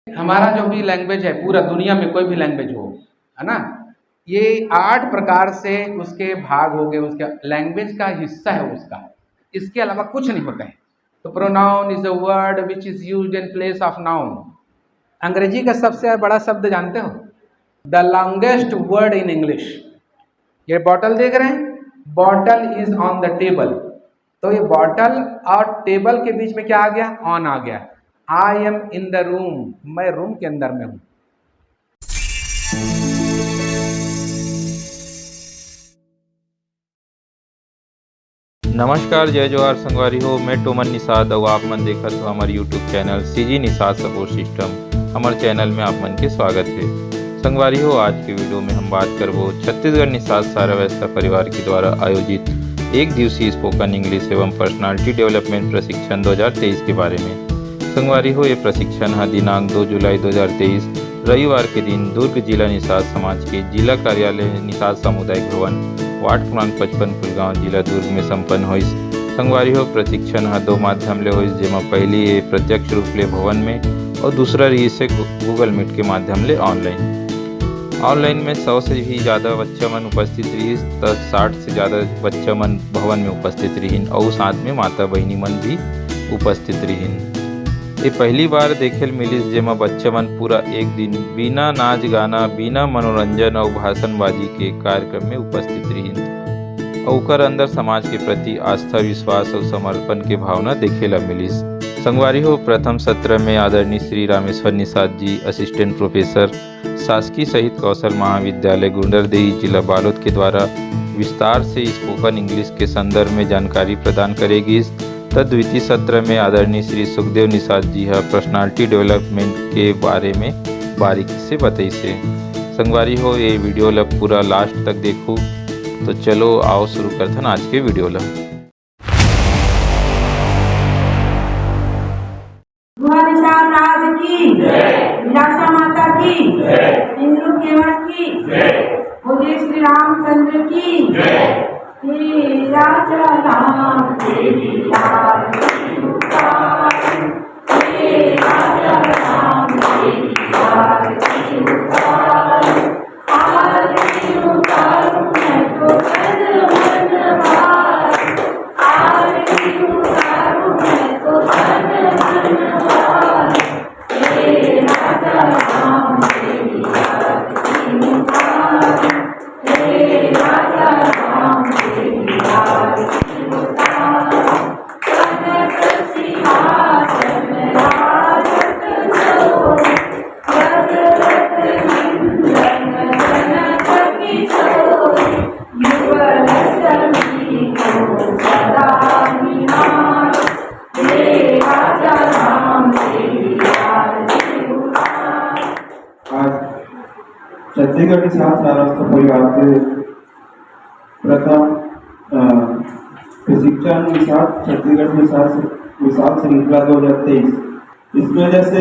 हमारा जो भी लैंग्वेज है, पूरा दुनिया में कोई भी लैंग्वेज हो, है ना, ये 8 प्रकार से उसके भाग हो गए, उसका लैंग्वेज का हिस्सा है उसका, इसके अलावा कुछ नहीं होता है। तो pronoun is a word which is used in place of noun. अंग्रेजी का सबसे बड़ा शब्द जानते हो? The longest word in English. ये बॉटल देख रहे हैं, bottle is on the table. तो ये बॉटल और टेबल के बीच में क्या आ गया? ऑन आ गया। I am in the room, मैं रूम के अंदर में हूं। नमस्कार, जय जोहार संगवारी हो। मैं टोमन निषाद और आप मन देखत हो हमारे YouTube channel CG Nishad support system. हमारे चैनल में आप मन के स्वागत है। संगवारी हो, आज के वीडियो में हम बात करबो छत्तीसगढ़ निषाद सारा व्यवस्था परिवार के द्वारा आयोजित 1 दिवसीय स्पोकन इंग्लिश एवं पर्सनालिटी डेवलपमेंट प्रशिक्षण 2023 के बारे में। संगवारी हो, ये प्रशिक्षण है दिनांक 2 जुलाई 2023 रविवार के दिन दुर्ग जिला निषाद समाज के जिला कार्यालय निषाद सामुदायिक भवन वार्ड क्रमांक 55 फुलगांव जिला दुर्ग में संपन्न हुई। संगवारी हो, प्रशिक्षण 2 माध्यम ले हुई, जेमा पहली प्रत्यक्ष रूप ले भवन में और दूसरा रही से गूगल मीट के माध्यम ले ऑनलाइन में 100 से भी ज़्यादा बच्चा मन उपस्थित रही, 60 से ज़्यादा बच्चा मन भवन में उपस्थित रही और साथ में माता बहनी मन भी उपस्थित रही। ये पहली बार देखे मिलिस जेमा बच्चा मन पूरा एक दिन बिना नाच गाना, बिना मनोरंजन और भाषणबाजी के कार्यक्रम में उपस्थित रही और ओकर अंदर समाज के प्रति आस्था, विश्वास और समर्पण के भावना देखेला मिलिस। संगवारी हो, प्रथम सत्र में आदरणीय श्री रामेश्वर निषाद जी, असिस्टेंट प्रोफेसर, शासकीय शहीद कौशल महाविद्यालय गुंडरदेही जिला बालोद के द्वारा विस्तार से स्पोकन इंग्लिश के संदर्भ में जानकारी प्रदान करेगी। द्वितीय सत्र में आदरणीय श्री सुखदेव निषाद जी पर्सनालिटी डेवलपमेंट के बारे में बारीकी से बताई से। संगवारी हो, ये वीडियो ला पूरा लास्ट तक देखो। तो चलो आओ शुरू करथन आज के वीडियो ला। राज की विलासा माता की, हिंदू केवट की, बोले श्री रामचंद्र की। तेरा चरण तेरी आरती उतार, तेरा चरण तेरी आरती उतार, आरती उतारूं मैं तो तन मन भार, आरती उतारूं मैं तो तन मन भार, तेरा चरण तेरी आरती उतार, तेरा चरण छत्तीसगढ़ निषाद सारा व्यवस्था परिवार के प्रथम प्रशिक्षण निषाद छत्तीसगढ़ निषाद श्रृंखला 2023। इसमें जैसे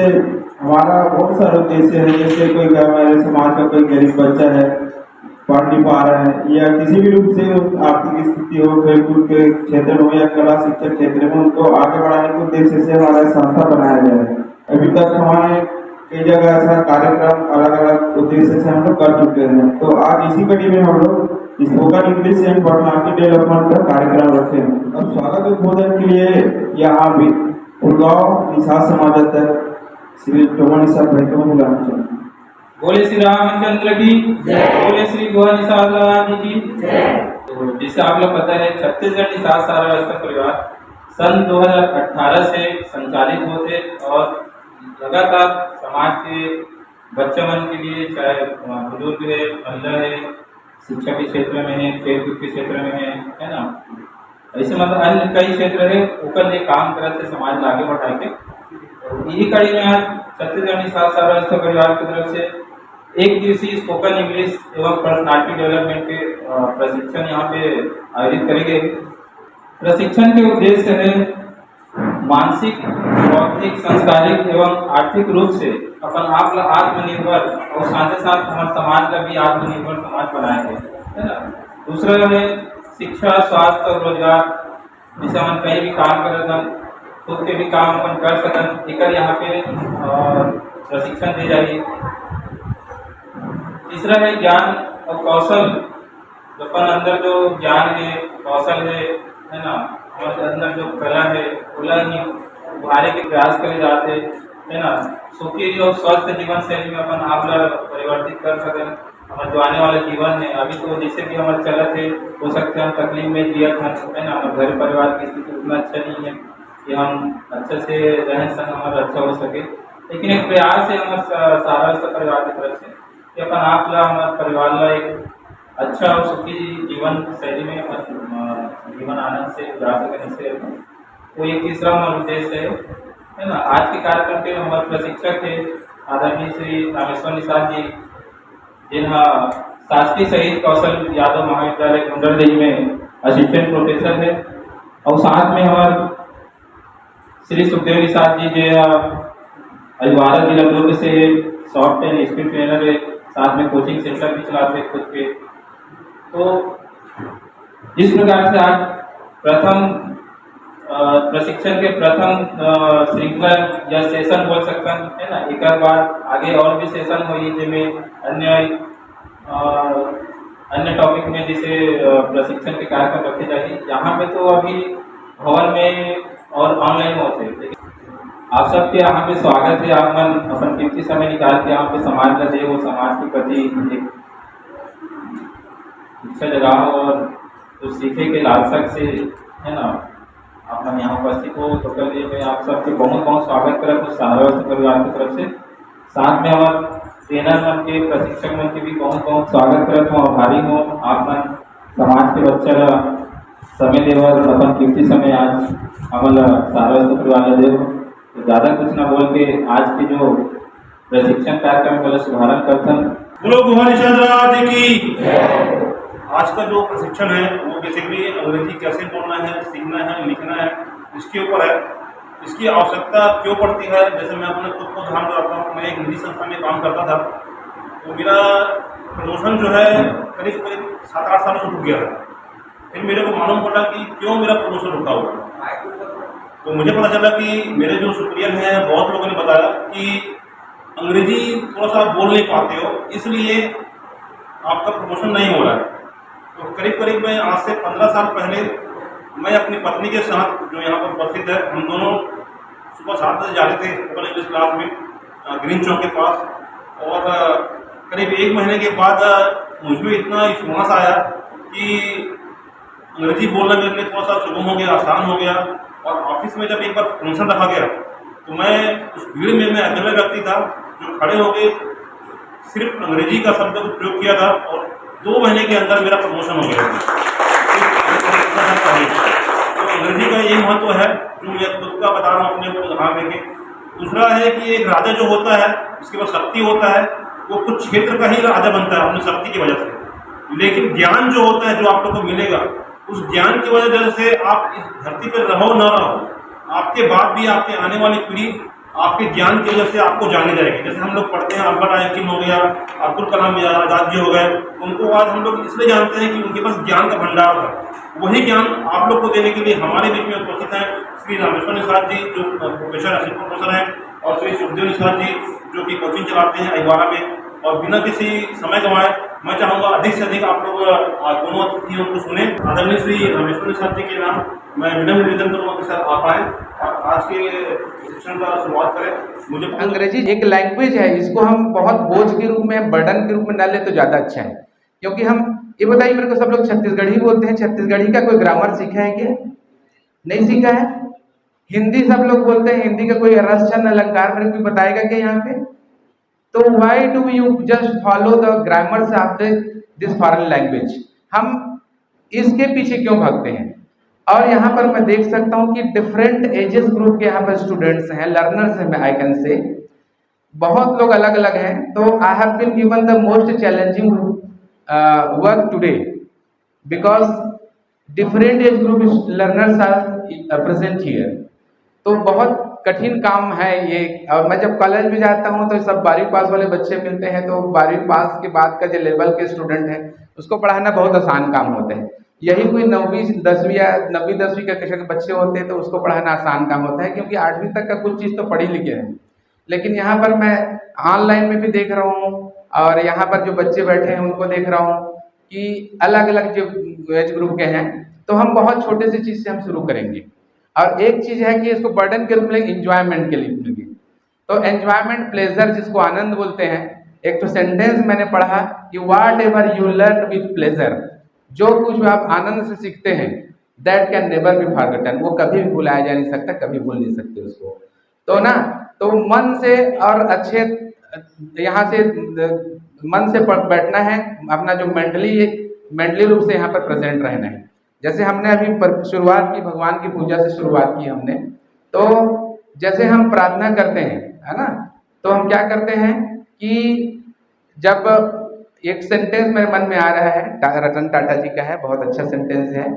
हमारा बहुत सारे उद्देश्य है, जैसे कोई हमारे समाज का कोई गरीब बच्चा है, पढ़ नहीं पा रहा है या किसी भी रूप से आर्थिक स्थिति हो, खेलकूद के क्षेत्र में हो या कला शिक्षा क्षेत्र में, उनको आगे बढ़ाने के उद्देश्य से हमारा संस्था बनाया गया है। अभी तक हमारे कई जगह ऐसा कार्यक्रम अलग अलग उद्देश्य से हम लोग कर चुके हैं। तो आज इसी कड़ी में हम लोग spoken English and personality development का कार्यक्रम रखे हैं। अब स्वागत उद्बोधन के लिए यहाँ भी फुलगांव निषाद समाज तक श्री टोमन निषाद भाई को बुलाना चाहिए। बोले श्री रामचंद्र की जय, बोले श्री गोवा निषाद जी की जय। तो जैसे आप लोग पता है, छत्तीसगढ़ निषाद सारा व्यवस्था परिवार सन 2018 से संचालित होते और लगातार समाज के बच्चे मन के लिए, चाहे बुजुर्ग है, महिला है, शिक्षा के क्षेत्र में है, खेलकूद के क्षेत्र में है ना, ऐसे मतलब अन्य कई क्षेत्र है, ऊपर लिए काम करते समाज में आगे बढ़ा के। यही कड़ी में आज छत्तीसगढ़ निषाद सारा व्यवस्था परिवार की तरफ से 1 दिवसीय स्पोकन इंग्लिश एवं पर्सनालिटी डेवलपमेंट के प्रशिक्षण यहाँ पे आयोजित करेंगे। प्रशिक्षण के उद्देश्य है मानसिक, बौद्धिक, सांस्कृतिक एवं आर्थिक रूप से अपन आप आत्मनिर्भर और साथ ही साथ हमारे समाज का भी आत्मनिर्भर समाज बनाएंगे, है ना। दूसरा है शिक्षा, स्वास्थ्य और रोजगार, जिसे हम कहीं भी काम कर सकते, खुद के भी काम अपन कर सकते। एक यहाँ पे प्रशिक्षण दी जाएगी। तीसरा है ज्ञान और कौशल। अपन अंदर जो ज्ञान है, कौशल है ना, हमारे अंदर जो कला है, उभारे के प्रयास करे जाते है ना, सुखी और स्वस्थ जीवन शैली में अपन आप परिवर्तित कर सकें। हमारे जो आने वाला जीवन है, अभी तो जैसे भी हमारे चलत है, हो सकते हैं हम तकलीफ में जिया था, है ना, हमारे घर परिवार की स्थिति उतना अच्छा नहीं है कि हम अच्छे से रहन सहन हमारा अच्छा हो सके, लेकिन एक प्रयास है हमारे सारा परिवार की तरफ से कि अपन आप हमारे परिवार ला एक अच्छा और सुखी जीवन शैली में जीवन आनंद से जा सके से, तो ये तीसरा हमारा उद्देश्य है ना। आज के कार्यक्रम के हमारे प्रशिक्षक है आदरणीय श्री रामेश्वर निषाद जी, जिन्हा शासकीय शहीद कौशल यादव महाविद्यालय गुंडरदेही में असिस्टेंट प्रोफेसर है, और साथ में हमारे श्री सुखदेव निषाद जी जो अजवारा जिला दुर्ग से सॉफ्ट एंड स्किल ट्रेनर है, साथ में कोचिंग सेंटर भी चलाते हैं खुद के। तो जिस प्रकार से आज प्रथम प्रशिक्षण के प्रथम श्रृंखला या सेशन बोल सकता है ना, एक बार आगे और भी सेशन हुई जिसमें अन्य टॉपिक में जैसे प्रशिक्षण के कार्यक्रम रखे जाएंगे। यहाँ पे तो अभी भवन में और ऑनलाइन होते हैं, आप सबके यहाँ पे स्वागत है। आप मन अपन कीमती समय निकाल के यहाँ पे समाज का दे, वो समाज के प्रति एक इच्छा जगाओ और कुछ सीखे के लालसा से, है ना, आप मन यहाँ उपस्थित हो। तो कल मैं आप सबके बहुत बहुत स्वागत करा कुछ सारा परिवार की तरफ से। साथ में हमारे ट्रेनर मन के, प्रशिक्षक मन के भी बहुत बहुत स्वागत करता हूँ, आभारी हूँ। आप मन समाज के बच्चा समय देवर अपन कीमती समय आज हमारा सारा परिवार दे, तो ज़्यादा कुछ ना बोल के आज के जो प्रशिक्षण कार्यक्रम का शुभारंभ करता हूँ। बोलो भगवान निषाद की। आज का जो प्रशिक्षण है वो बेसिकली अंग्रेजी कैसे बोलना है, सीखना है, लिखना है, इसके ऊपर है। इसकी आवश्यकता क्यों पड़ती है, जैसे मैं अपने खुद को ध्यान रखता हूँ, मैं एक हिंदी संस्था में काम करता था, तो मेरा प्रमोशन जो है करीब 7-8 सालों से रुक गया था। फिर मेरे को मालूम पड़ा कि क्यों मेरा प्रमोशन रुका हुआ। तो मुझे पता चला कि मेरे जो सुपीरियर हैं बहुत लोगों ने बताया कि अंग्रेजी थोड़ा सा बोल नहीं पाते हो, इसलिए आपका प्रमोशन नहीं हो रहा है। तो करीब करीब मैं आज से 15 साल पहले मैं अपनी पत्नी के साथ, जो यहाँ पर उपस्थित है, हम दोनों सुबह 7 बजे जा रहे थे स्पोकन इंग्लिश क्लास में ग्रीन चौक के पास, और करीब 1 महीने के बाद मुझमें इतना विश्वास आया कि अंग्रेजी बोलना मेरे लिए थोड़ा सा सुगम हो गया, आसान हो गया। और ऑफिस में जब एक बार फंक्शन रखा गया तो मैं उस भीड़ में मैं अकेला व्यक्ति था जो खड़े होकर सिर्फ अंग्रेजी का शब्द को प्रयोग किया था, और 2 महीने के अंदर मेरा प्रमोशन हो गया। तो अंग्रेजी का ये महत्व है जो मैं खुद का बता रहा हूँ अपने को ध्यान देके। दूसरा है कि एक राजा जो होता है, उसके पास शक्ति होता है, वो कुछ क्षेत्र का ही राजा बनता है अपनी शक्ति की वजह से, लेकिन ज्ञान जो होता है जो आप लोग को मिलेगा, उस ज्ञान की वजह से आप इस धरती पर रहो ना रहो, आपके बाद भी आपके आने वाली पीढ़ी आपके ज्ञान की वजह से आपको जाने जाएगी। जैसे हम लोग पढ़ते हैं अल्बर्ट आइंस्टीन हो गया, अब्दुल कलाम आजाद जी हो गए, उनको आज हम लोग इसलिए जानते हैं कि उनके पास ज्ञान का भंडार था। वही ज्ञान आप लोग को देने के लिए हमारे बीच में उपस्थित हैं श्री रामेश्वर निषाद जी जो प्रोफेसर असिस्टेंट प्रोफेसर हैं, और श्री सुखदेव निषाद जी जो कि कोचिंग चलाते हैं अजवारा में। और बिना किसी समय गंवाए मैं चाहूँगा अधिक से अधिक आप लोग दोनों अतिथियों को सुने। आदरणीय श्री रामेश्वर निषाद जी के नाम मैं विनम्र निवेदन करूँगा कि सर आप आएँ और आज के शिक्षण का शुरुआत करें। मुझे अंग्रेजी एक लैंग्वेज है, इसको हम बहुत बोझ के रूप में, बर्डन के रूप में न ले तो ज़्यादा अच्छा है। क्योंकि हम ये बताइए मेरे को, सब लोग छत्तीसगढ़ी बोलते हैं, छत्तीसगढ़ी का कोई ग्रामर सीखा है क्या? नहीं सीखा है। हिंदी सब लोग बोलते हैं, हिंदी का कोई रस छंद अलंकार मेरे को बताएगा क्या यहाँ पे? तो why do you just follow the grammars of this foreign language? हम इसके पीछे क्यों भागते हैं? और यहाँ पर मैं देख सकता हूँ कि डिफरेंट एजेस ग्रुप के यहाँ पर स्टूडेंट्स हैं, लर्नर्स हैं, आई कैन से बहुत लोग अलग अलग हैं। तो I have been given the most challenging work today because different age group learners are present here. तो बहुत कठिन काम है ये। और मैं जब कॉलेज में जाता हूँ तो सब 12वीं पास वाले बच्चे मिलते हैं, तो 12वीं पास के बाद का जो लेवल के स्टूडेंट है उसको पढ़ाना बहुत आसान काम होता है। यही कोई 9वीं 10वीं या 9वीं 10वीं कक्षा के बच्चे होते हैं तो उसको पढ़ाना आसान काम होता है, क्योंकि 8वीं तक का कुछ चीज़ तो पढ़ी लिखे हैं। लेकिन यहाँ पर मैं ऑनलाइन में भी देख रहा हूँ और यहाँ पर जो बच्चे बैठे हैं उनको देख रहा हूँ कि अलग अलग जो एज ग्रुप के हैं, तो हम बहुत छोटे से चीज़ से हम शुरू करेंगे। और एक चीज़ है कि इसको बर्डन के रूप में इंजॉयमेंट के लिए लेंगे। तो एंजॉयमेंट, प्लेजर, जिसको आनंद बोलते हैं, एक तो सेंटेंस मैंने पढ़ा कि whatever you learn with pleasure, जो कुछ आप आनंद से सीखते हैं, that can never be forgotten, वो कभी भी भुलाया जा नहीं सकता, कभी भूल नहीं सकते उसको। तो ना, तो मन से और अच्छे यहाँ से मन से बैठना है, अपना जो मेंटली रूप से यहाँ पर प्रेजेंट रहना है। जैसे हमने अभी शुरुआत की, भगवान की पूजा से शुरुआत की हमने, तो जैसे हम प्रार्थना करते हैं, है ना, तो हम क्या करते हैं कि जब एक सेंटेंस मेरे मन में आ रहा है, रतन टाटा जी का है, बहुत अच्छा सेंटेंस है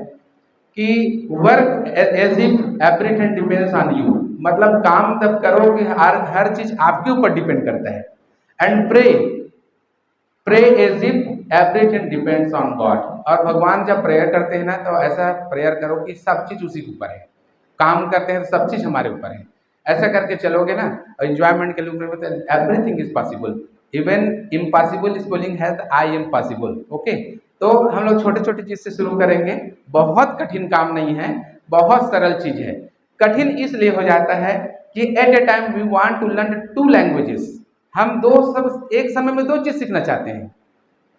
कि work as if everything depends on you, मतलब काम तब करो कि हर चीज आपके ऊपर डिपेंड करता है। And pray as if everything depends on God, और भगवान जब प्रेयर करते हैं ना, तो ऐसा प्रेयर करो कि सब चीज उसी के ऊपर है, काम करते हैं तो सब चीज हमारे ऊपर है। ऐसा करके चलोगे ना, और एंजॉयमेंट के लिए everything is possible, even impossible spelling है आई एम पॉसिबल। ओके, तो हम लोग छोटे छोटे चीज से शुरू करेंगे, बहुत कठिन काम नहीं है, बहुत सरल चीज है। कठिन इसलिए हो जाता है कि at a time we want to learn 2 languages, हम सब एक समय में 2 चीज सीखना चाहते हैं।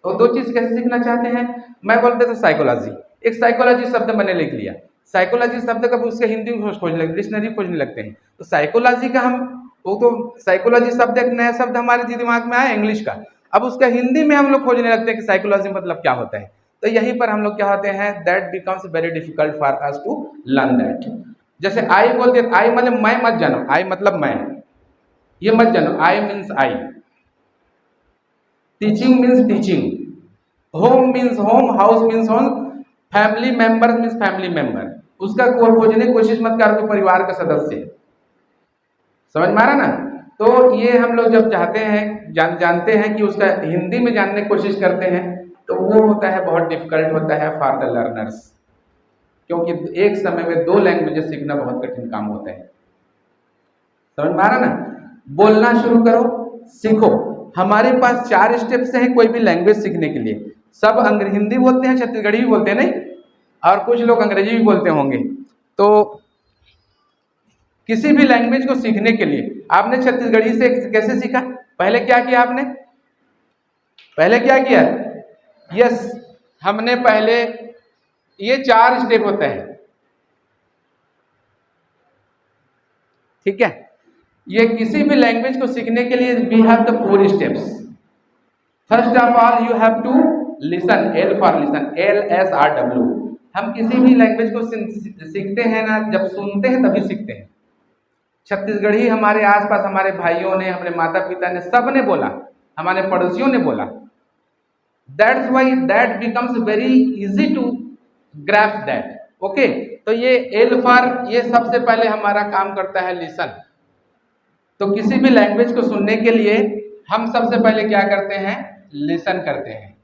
तो 2 चीज कैसे सीखना चाहते हैं? मैं बोलते तो साइकोलॉजी, एक साइकोलॉजी शब्द मैंने लिख लिया, साइकोलॉजी शब्द का उसके हिंदी में खोजने लगते, डिक्शनरी खोजने लगते हैं, तो साइकोलॉजी का हम वो तो साइकोलॉजी शब्द एक नया शब्द हमारे दिमाग में आया इंग्लिश का, अब उसका हिंदी में हम लोग खोजने लगते हैं कि साइकोलॉजी मतलब क्या होता है। तो यहीं पर हम लोग क्या होते हैं, that becomes very difficult for us to learn that. जैसे आई बोलते, आई मतलब मैं मत जानो, आई मतलब मैं, ये मत जानो, I means I, teaching means teaching, home means home, house means home, family member means family member, उसका खोजने की कोशिश मत करो कि परिवार का सदस्य, समझ में आ रहा ना। तो ये हम लोग जब चाहते हैं, जानते हैं कि उसका हिंदी में जानने की कोशिश करते हैं, तो वो होता है बहुत डिफिकल्ट होता है फॉर द लर्नर्स, क्योंकि एक समय में 2 लैंग्वेजेस सीखना बहुत कठिन काम होता है। समझ में आ रहा ना। बोलना शुरू करो, सीखो। हमारे पास 4 स्टेप्स हैं कोई भी लैंग्वेज सीखने के लिए। सब हिंदी बोलते हैं, छत्तीसगढ़ी भी बोलते हैं, नहीं, और कुछ लोग अंग्रेजी भी बोलते होंगे। तो किसी भी लैंग्वेज को सीखने के लिए आपने छत्तीसगढ़ी से कैसे सीखा? पहले क्या किया आपने? पहले क्या किया? यस, हमने पहले ये 4 स्टेप होता है, ठीक है। ये किसी भी लैंग्वेज को सीखने के लिए we have the 4 steps. First of all you have to listen, L for listen, LSRW। हम किसी भी लैंग्वेज को सीखते हैं ना, जब सुनते हैं तभी सीखते हैं। छत्तीसगढ़ी हमारे आसपास हमारे भाइयों ने, हमारे माता पिता ने, सब ने बोला, हमारे पड़ोसियों ने बोला, that's why that becomes very easy to grasp that. Okay, तो ये एल फॉर, ये सबसे पहले हमारा काम करता है लिसन। तो किसी भी लैंग्वेज को सुनने के लिए हम सबसे पहले क्या करते हैं? लिसन करते हैं।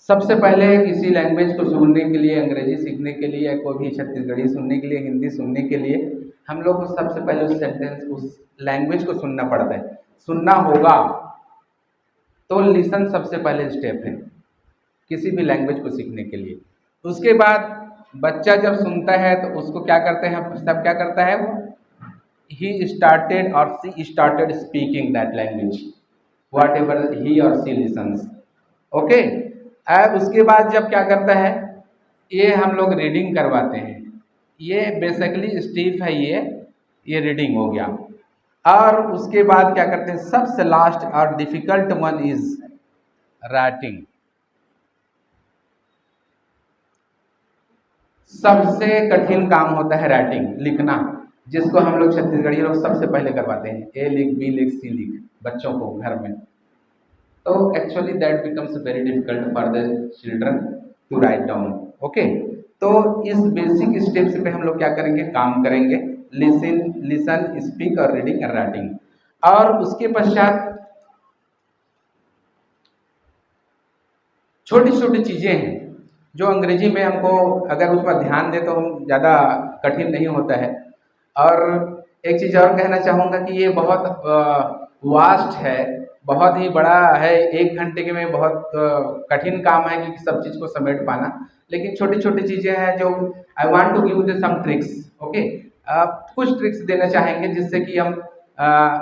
सबसे पहले किसी लैंग्वेज को सुनने के लिए, अंग्रेजी सीखने के लिए, या कोई भी छत्तीसगढ़ी सुनने के लिए, हिंदी सुनने के लिए, हम लोग को सबसे पहले उस सेंटेंस, उस लैंग्वेज को सुनना पड़ता है, सुनना होगा। तो लिसन सबसे पहले स्टेप है किसी भी लैंग्वेज को सीखने के लिए। उसके बाद बच्चा जब सुनता है तो उसको क्या करते हैं, सब क्या करता है वो, ही स्टार्टेड और she started speaking that language, whatever he और सी लिसन्स। ओके, अब उसके बाद जब क्या करता है, ये हम लोग रीडिंग करवाते हैं। ये बेसिकली स्टेप है, ये रीडिंग हो गया। और उसके बाद क्या करते हैं, सबसे लास्ट और डिफिकल्ट वन इज राइटिंग। सबसे कठिन काम होता है राइटिंग, लिखना, जिसको हम लोग छत्तीसगढ़ी लोग सबसे पहले करवाते हैं। ए लिख, बी लिख, सी लिख बच्चों को घर में। तो actually that becomes very difficult for the children to write down. Okay, तो इस बेसिक स्टेप्स पे हम लोग क्या करेंगे, काम करेंगे, लिसन, स्पीक और रीडिंग और राइटिंग। और उसके पश्चात छोटी छोटी चीज़ें हैं जो अंग्रेजी में हमको अगर उस पर ध्यान दे तो हम ज़्यादा कठिन नहीं होता है। और एक चीज़ और कहना चाहूँगा कि ये बहुत वास्ट है, बहुत ही बड़ा है। 1 घंटे के में बहुत कठिन काम है कि सब चीज़ को समेट पाना, लेकिन छोटी-छोटी चीज़ें हैं जो I want to give you some tricks. Okay, कुछ ट्रिक्स देना चाहेंगे जिससे कि हम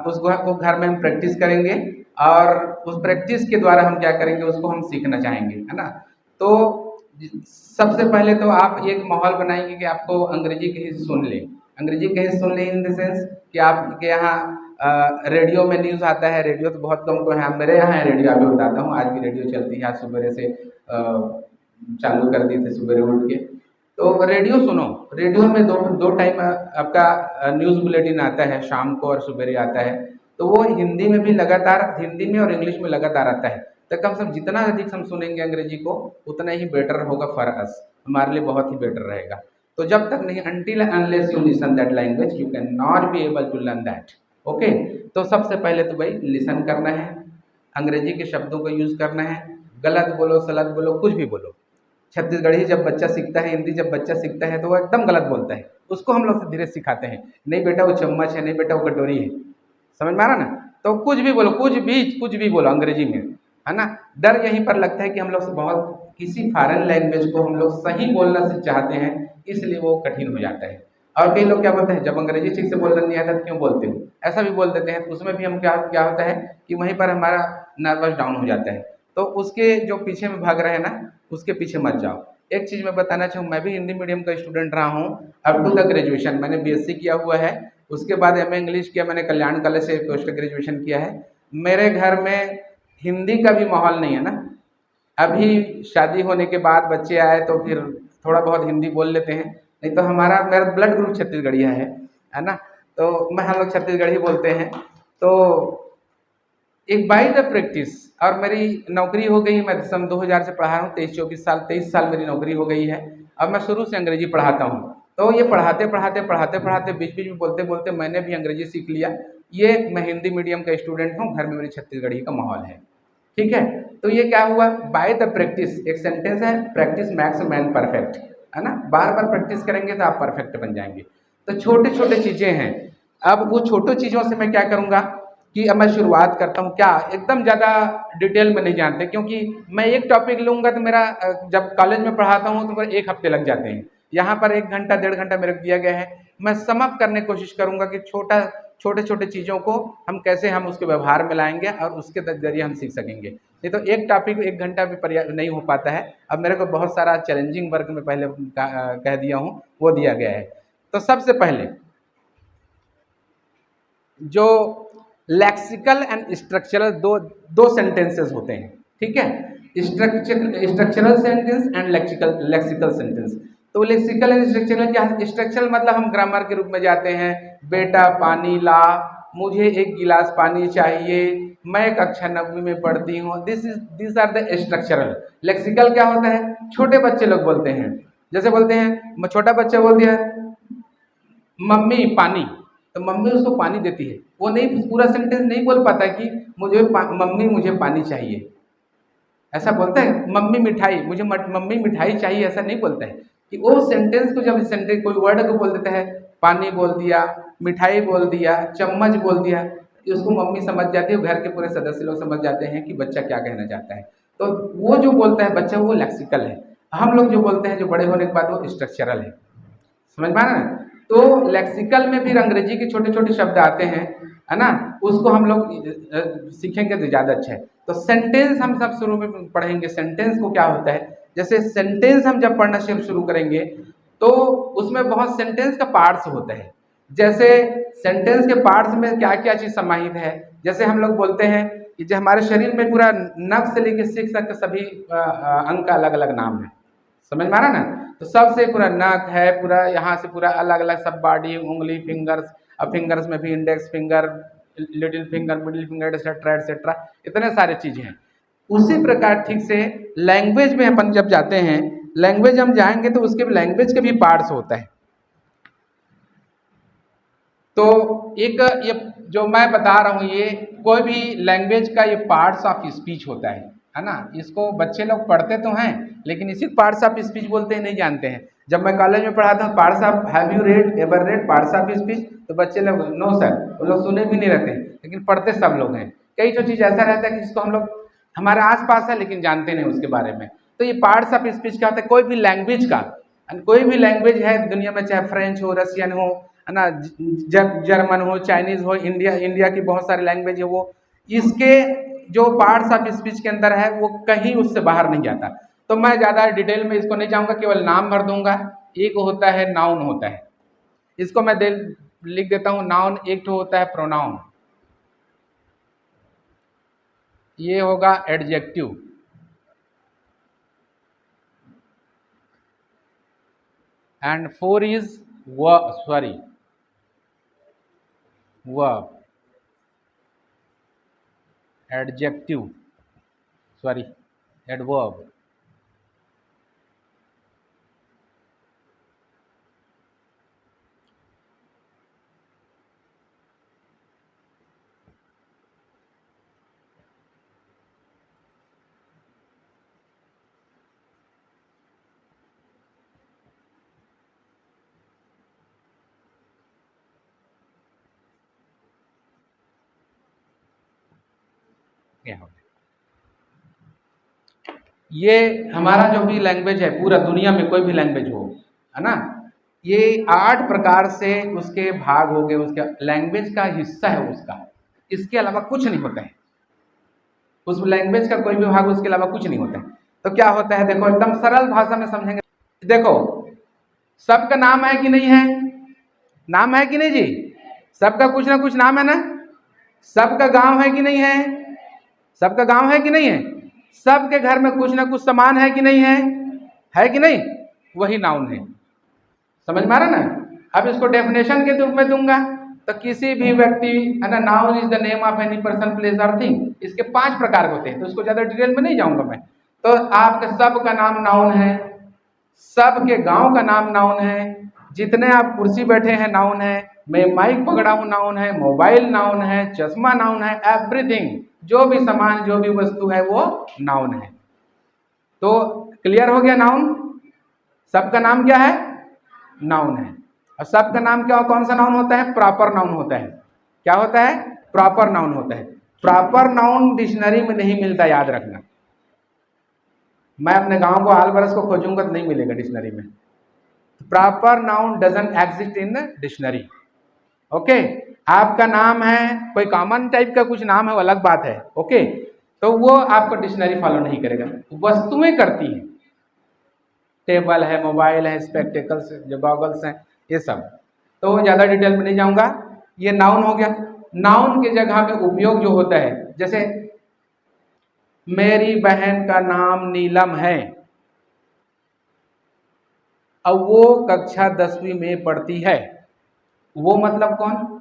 उसको घर में हम प्रैक्टिस करेंगे और उस प्रैक्टिस के द्वारा हम क्या करेंगे, उसको हम सीखना चाहेंगे, है ना। तो सबसे पहले तो आप एक माहौल बनाएंगे कि आपको अंग्रेजी कहीं सुन ले, अंग्रेजी कहीं सुन ले इन द सेंस कि आपके यहाँ रेडियो में न्यूज़ आता है। रेडियो तो बहुत कम को है, मेरे यहाँ है रेडियो, अभी बताता हूँ। आज भी रेडियो चलती है, आज सुबह से चालू कर दी थी सुबह उठ के। तो रेडियो सुनो, रेडियो में दो टाइम आपका न्यूज़ बुलेटिन आता है, शाम को और सुबह आता है। तो वो हिंदी में भी लगातार, हिंदी में और इंग्लिश में लगातार आता है। तो कम से कम जितना अधिक हम सुनेंगे अंग्रेजी को उतना ही बेटर होगा फॉर अस, हमारे लिए बहुत ही बेटर रहेगा। तो जब तक नहीं, until unless you listen that language you cannot be able to learn that। Okay, तो सबसे पहले तो भाई लिसन करना है, अंग्रेजी के शब्दों को यूज़ करना है। गलत बोलो, सलत बोलो, कुछ भी बोलो। छत्तीसगढ़ी जब बच्चा सीखता है, हिंदी जब बच्चा सीखता है तो वो एकदम गलत बोलता है, उसको हम लोग धीरे सिखाते हैं, नहीं बेटा वो चम्मच है, नहीं बेटा वो कटोरी है। समझ में आ रहा ना। तो कुछ भी बोलो, कुछ भी बोलो अंग्रेजी में, है ना। डर यहीं पर लगता है कि हम लोग बहुत किसी फॉरेन लैंग्वेज को हम लोग सही बोलना से चाहते हैं, इसलिए वो कठिन हो जाता है। और कई लोग क्या बोलते हैं, जब अंग्रेजी ठीक से बोलना नहीं आता तो क्यों बोलते हो, ऐसा भी बोल देते हैं। उसमें भी हम क्या होता है कि वहीं पर हमारा नर्वस डाउन हो जाता है। तो उसके जो पीछे में भाग रहे हैं ना, उसके पीछे मत जाओ। एक चीज़ मैं बताना चाहूँ, मैं भी हिंदी मीडियम का स्टूडेंट रहा हूँ अप टू द ग्रेजुएशन। मैंने BSc किया हुआ है, उसके बाद MA इंग्लिश किया, मैंने कल्याण कॉलेज से पोस्ट ग्रेजुएशन किया है। मेरे घर में हिंदी का भी माहौल नहीं है ना। अभी शादी होने के बाद बच्चे आए तो फिर थोड़ा बहुत हिंदी बोल लेते हैं, नहीं तो मेरा ब्लड ग्रुप छत्तीसगढ़िया है ना। तो हम लोग छत्तीसगढ़ी बोलते हैं। तो एक बाय द प्रैक्टिस, और मेरी नौकरी हो गई, मैं सन 2000 से पढ़ा रहा हूँ, 23 साल मेरी नौकरी हो गई है। अब मैं शुरू से अंग्रेजी पढ़ाता हूँ। तो ये पढ़ाते पढ़ाते बीच बीच में बोलते बोलते मैंने भी अंग्रेजी सीख लिया। ये मैं हिंदी मीडियम का स्टूडेंट हूँ, घर में मेरी छत्तीसगढ़ी का माहौल है, ठीक है। तो ये क्या हुआ, बाय द प्रैक्टिस। एक सेंटेंस है, प्रैक्टिस मैक्स मैन परफेक्ट, है ना। बार बार प्रैक्टिस करेंगे तो आप परफेक्ट बन जाएंगे। तो छोटे छोटे चीज़ें हैं। अब वो छोटी चीज़ों से मैं क्या करूँगा कि अब मैं शुरुआत करता हूँ, क्या एकदम ज़्यादा डिटेल में नहीं जानते, क्योंकि मैं एक टॉपिक लूँगा तो मेरा जब कॉलेज में पढ़ाता हूँ तो फिर 1 हफ्ते लग जाते हैं। यहाँ पर 1 घंटा 1.5 घंटा मेरे को दिया गया है। मैं समअप करने की कोशिश करूँगा कि छोटे छोटे चीज़ों को हम कैसे हम उसके व्यवहार में लाएंगे और उसके जरिए हम सीख सकेंगे। नहीं तो एक टॉपिक 1 घंटा भी पर्याप्त नहीं हो पाता है। अब मेरे को बहुत सारा चैलेंजिंग वर्क में पहले कह दिया हूँ, वो दिया गया है। तो सबसे पहले जो लेक्सिकल एंड स्ट्रक्चरल दो सेंटेंसेस होते हैं, ठीक है। Structural sentence and lexical sentence. तो लेक्सिकल एंड स्ट्रक्चरल क्या है? स्ट्रक्चरल मतलब हम ग्रामर के रूप में जाते हैं, बेटा पानी ला, मुझे 1 गिलास पानी चाहिए, मैं कक्षा 9वीं में पढ़ती हूँ। This are the structural. Lexical क्या होता है? छोटे बच्चे लोग बोलते हैं, जैसे बोलते हैं, छोटा बच्चा बोल दिया मम्मी पानी, तो मम्मी उसको पानी देती है। वो नहीं, पूरा सेंटेंस नहीं बोल पाता कि मम्मी मुझे पानी चाहिए, ऐसा बोलता है। मम्मी मिठाई, मुझे मम्मी मिठाई चाहिए, ऐसा नहीं बोलता है। कि वो सेंटेंस को जब सेंटेंस कोई वर्ड को बोल देता है, पानी बोल दिया, मिठाई बोल दिया, चम्मच बोल दिया, उसको मम्मी समझ जाती है, घर के पूरे सदस्य लोग समझ जाते हैं कि बच्चा क्या कहना चाहता है। तो वो जो बोलता है बच्चा, वो लेक्सिकल है। हम लोग जो बोलते हैं जो बड़े होने के बाद, वो स्ट्रक्चरल है। समझ में आ रहा है? तो लेक्सिकल में फिर अंग्रेजी के छोटे छोटे शब्द आते हैं, है ना, उसको हम लोग सीखेंगे तो ज़्यादा अच्छा है। तो सेंटेंस हम सब शुरू में पढ़ेंगे, सेंटेंस को क्या होता है। जैसे सेंटेंस हम जब पढ़ना शुरू करेंगे तो उसमें बहुत सेंटेंस का पार्ट्स होता है। जैसे सेंटेंस के पार्ट्स में क्या क्या चीज़ समाहित है। जैसे हम लोग बोलते हैं कि जो हमारे शरीर में पूरा नख से लेकर सिर तक के सभी अंग का अलग अलग नाम है। समझ में आ रहा ना? तो सबसे पूरा नख है, पूरा यहाँ से पूरा अलग अलग सब बॉडी, उंगली, फिंगर्स, अब फिंगर्स में भी index finger, little finger, middle finger, etcetera etcetera, इतने सारे चीज़ें हैं। उसी प्रकार ठीक से लैंग्वेज में अपन जब जाते हैं, लैंग्वेज हम जाएंगे तो उसके लैंग्वेज के भी पार्ट्स होता है। तो एक ये जो मैं बता रहा हूँ, ये कोई भी लैंग्वेज का ये पार्ट्स ऑफ स्पीच होता है ना। इसको बच्चे लोग पढ़ते तो हैं लेकिन इसी पार्ट्स ऑफ स्पीच बोलते हैं, नहीं जानते हैं। जब मैं कॉलेज में पढ़ाता हूँ, parts of have you read ever read parts of speech, तो बच्चे लोग नो सर, वो लोग सुने भी नहीं रहते, लेकिन पढ़ते सब लोग हैं। कई जो चीज़ ऐसा रहता है कि जिसको हम लोग हमारे आसपास है लेकिन जानते नहीं उसके बारे में। तो ये पार्ट्स ऑफ स्पीच क्या होता है, कोई भी लैंग्वेज का, कोई भी लैंग्वेज है दुनिया में, चाहे फ्रेंच हो, रशियन हो, है ना, जर्मन हो, चाइनीज़ हो, इंडिया की बहुत सारी लैंग्वेज है, वो इसके जो पार्ट्स ऑफ स्पीच के अंदर है वो कहीं उससे बाहर नहीं जाता। तो मैं ज़्यादा डिटेल में इसको नहीं जाऊँगा, केवल नाम भर दूंगा। एक होता है नाउन होता है, इसको मैं लिख देता हूँ नाउन। एक तो होता है प्रोनाउन, ये होगा adjective, and four is verb, adjective adverb. ये हमारा जो भी लैंग्वेज है, पूरा दुनिया में कोई भी लैंग्वेज हो, है ना, ये 8 प्रकार से उसके भाग हो गए, उसका लैंग्वेज का हिस्सा है उसका, इसके अलावा कुछ नहीं होता है। उस लैंग्वेज का कोई भी भाग उसके अलावा कुछ नहीं होता है। तो क्या होता है, देखो एकदम सरल भाषा में समझेंगे। देखो सबका नाम है कि नहीं है, नाम है कि नहीं जी, सबका कुछ ना कुछ नाम है ना। सबका गांव है कि नहीं है, सबका गांव है कि नहीं है। सबके घर में कुछ ना कुछ सामान है कि नहीं है कि नहीं, वही नाउन है। समझ में आ रहा ना। अब इसको डेफिनेशन के रूप में दूंगा तो किसी भी व्यक्ति, है ना, noun is the name of any person, place और थिंग। इसके 5 प्रकार होते हैं, तो उसको ज्यादा डिटेल में नहीं जाऊंगा मैं। तो आपके सबका नाम नाउन है, सबके गांव का नाम नाउन है, जितने आप कुर्सी बैठे हैं नाउन है, मैं माइक पकड़ा हूं नाउन है, मोबाइल नाउन है, चश्मा नाउन है, एवरीथिंग, जो भी सामान जो भी वस्तु है वो नाउन है। तो क्लियर हो गया नाउन, सबका नाम क्या है, नाउन है। और सबका नाम क्या, कौन सा नाउन होता है, प्रॉपर नाउन होता है। क्या होता है, प्रॉपर नाउन होता है। प्रॉपर नाउन डिक्शनरी में नहीं मिलता, याद रखना। मैं अपने गांव को आल बरस को खोजूंगा तो नहीं मिलेगा डिक्शनरी में। Proper noun doesn't exist in the dictionary. Okay, आपका नाम है, कोई कॉमन टाइप का कुछ नाम है वो अलग बात है। ओके, तो वो आपको डिक्शनरी फॉलो नहीं करेगा, वस्तुएं करती हैं। टेबल है, मोबाइल है, स्पेक्टेकल्स, जो गॉगल्स हैं, ये सब। तो ज़्यादा डिटेल में नहीं जाऊंगा। ये नाउन हो गया। नाउन के जगह में उपयोग जो होता है, जैसे मेरी बहन का नाम नीलम है, अब वो कक्षा 10वीं में पढ़ती है, वो मतलब कौन,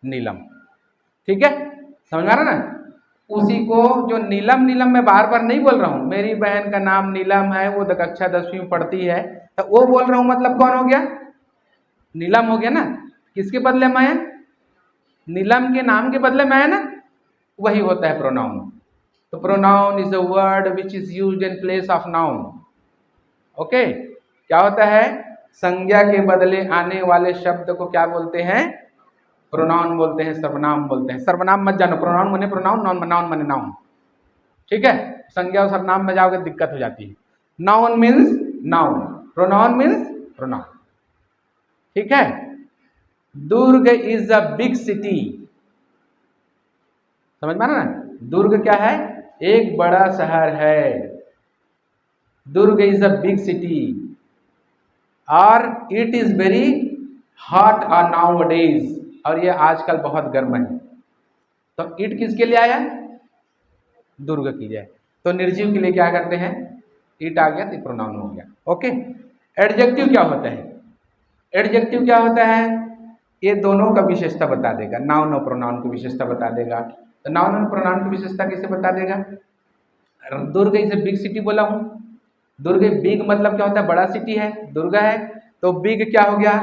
नीलम। ठीक है, समझ में आ रहा ना। उसी को जो नीलम, नीलम मैं बार बार नहीं बोल रहा हूं, मेरी बहन का नाम नीलम है, वो कक्षा 10वीं में पढ़ती है, तो वो बोल रहा हूं, मतलब कौन हो गया, नीलम हो गया ना। किसके बदले में है, नीलम के नाम के बदले में है ना, वही होता है प्रोनाउन। तो pronoun is a word which is used in place of noun. Okay, क्या होता है, संज्ञा के बदले आने वाले शब्द को क्या बोलते हैं, प्रोनाउन बोलते हैं, सर्वनाम बोलते हैं। सर्वनाम मत जानो, प्रोनाउन माने प्रोनाउन, नाउन माने नाउन। ठीक है, संज्ञा और सर्वनाम में जाओगे दिक्कत हो जाती है। Noun means noun, pronoun means pronoun. ठीक है, Durg is a big city, समझ में आ रहा ना। दुर्ग क्या है, एक बड़ा शहर है। Durg is a big city, और it is very hot on now days, और ये आजकल बहुत गर्म है। तो इट किसके लिए आया, दुर्ग की जाए। तो निर्जीव के लिए क्या करते हैं, इट आ गया तो प्रोनाउन हो गया। ओके, एडजेक्टिव क्या होता है, एडजेक्टिव क्या होता है, ये दोनों का विशेषता बता देगा, नाउन और प्रोनाउन की विशेषता बता देगा। तो नाउन और प्रोनाउन की विशेषता कैसे बता देगा। दुर्ग इसे बिग सिटी बोला हूं, दुर्ग बिग मतलब क्या होता है, बड़ा सिटी है, दुर्ग है, तो बिग क्या हो गया,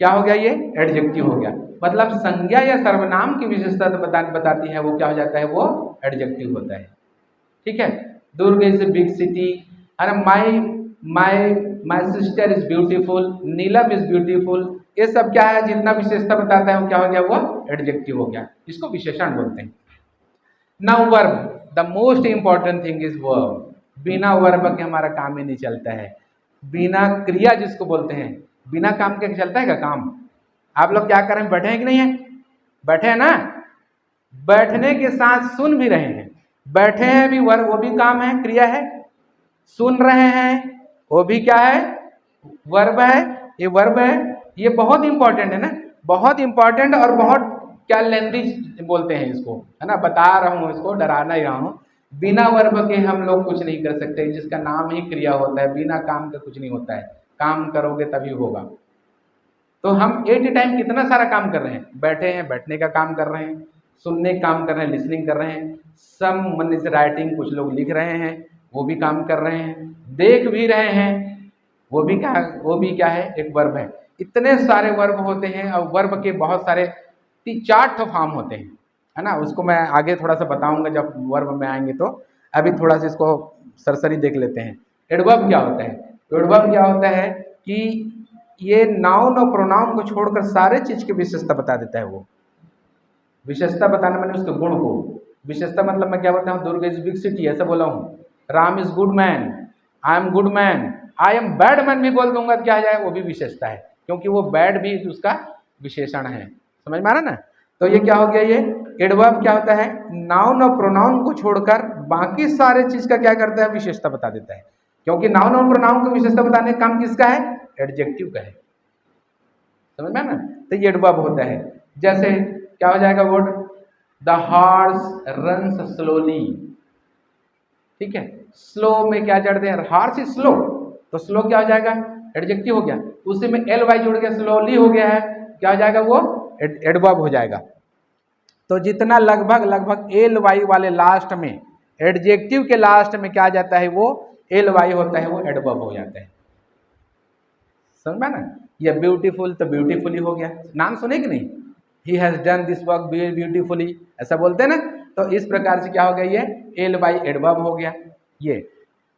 क्या हो गया, ये एडजेक्टिव हो गया। मतलब संज्ञा या सर्वनाम की विशेषता तो बताती है, वो क्या हो जाता है, वो एडजेक्टिव होता है। ठीक है, Durg is a big city, और my my sister is beautiful, Neelam is beautiful, ये सब क्या है, जितना विशेषता बताता है वो क्या हो गया, वो एडजेक्टिव हो गया, इसको विशेषण बोलते हैं। Now verb, the most important thing is verb. बिना वर्ब के हमारा काम ही नहीं चलता है, बिना क्रिया जिसको बोलते हैं, बिना काम के चलता है क्या काम? आप लोग क्या कर रहे हैं, बैठे हैं कि नहीं है? बैठे हैं ना, बैठने के साथ सुन भी रहे हैं, बैठे हैं भी वर्ब, वो भी काम है, क्रिया है। सुन रहे हैं वो भी क्या है, वर्ब है, ये वर्ब है। ये बहुत इंपॉर्टेंट है ना, बहुत इंपॉर्टेंट और बहुत क्या लेंदी बोलते हैं इसको, है ना, बता रहा हूँ, इसको डराना ही रहा हूँ। बिना वर्ब के हम लोग कुछ नहीं कर सकते, जिसका नाम ही क्रिया होता है, बिना काम के कुछ नहीं होता है, काम करोगे तभी होगा। तो हम एट टाइम कितना सारा काम कर रहे हैं, बैठे हैं, बैठने का काम कर रहे हैं, सुनने का काम कर रहे हैं, लिसनिंग कर रहे हैं, सम मन से राइटिंग, कुछ लोग लिख रहे हैं, वो भी काम कर रहे हैं, देख भी रहे हैं, वो भी क्या है, एक वर्ब है। इतने सारे वर्ब होते हैं और वर्ब के बहुत सारे 4 फॉर्म होते हैं, है ना, उसको मैं आगे थोड़ा सा बताऊंगा जब वर्ब में आएंगे। तो अभी थोड़ा सा इसको सरसरी देख लेते हैं। एडवर्ब क्या होता है? एडवर्ब क्या होता है कि ये नाउन और प्रोनाउन को छोड़कर सारे चीज की विशेषता बता देता है। वो विशेषता बताना मैंने उसके गुण को, विशेषता मतलब मैं क्या बोलता हूँ, दुर्ग इज बिग सिटी ऐसा बोला हूँ, Ram is good man, I am good man, I am bad man भी बोल दूंगा क्या जाए, वो भी विशेषता है, क्योंकि वो बैड भी उसका विशेषण है। समझ में आ रहा ना? तो ये क्या हो गया, ये एडवर्ब क्या होता है, नाउन और प्रोनाउन को छोड़कर बाकी सारे चीज का क्या करता है, विशेषता बता देता है। क्योंकि नाउन और प्रोनाउन को विशेषता बताने का काम किसका है, एडजेक्टिव का है। समझ में ना? तो ये एडवर्ब होता है। जैसे क्या हो जाएगा word, the horse runs slowly, ठीक है, स्लो में क्या जड़ दें, हॉर्स इज स्लो, तो स्लो क्या हो जाएगा, एडजेक्टिव हो गया, उसी में एल वाई जुड़ गया, स्लोली हो गया है, क्या हो जाएगा, वो एडवर्ब हो जाएगा। तो जितना लगभग एल वाई वाले लास्ट में, एडजेक्टिव के लास्ट में क्या जाता है, वो एल वाई होता है, वो एडवर्ब हो जाता है। समझ में ना? ये ब्यूटीफुल तो ब्यूटीफुली हो गया, नाम सुने कि नहीं, he has done this work beautifully ऐसा बोलते हैं ना। तो इस प्रकार से क्या हो गया, ये एल बाई एडवर्ब हो गया। ये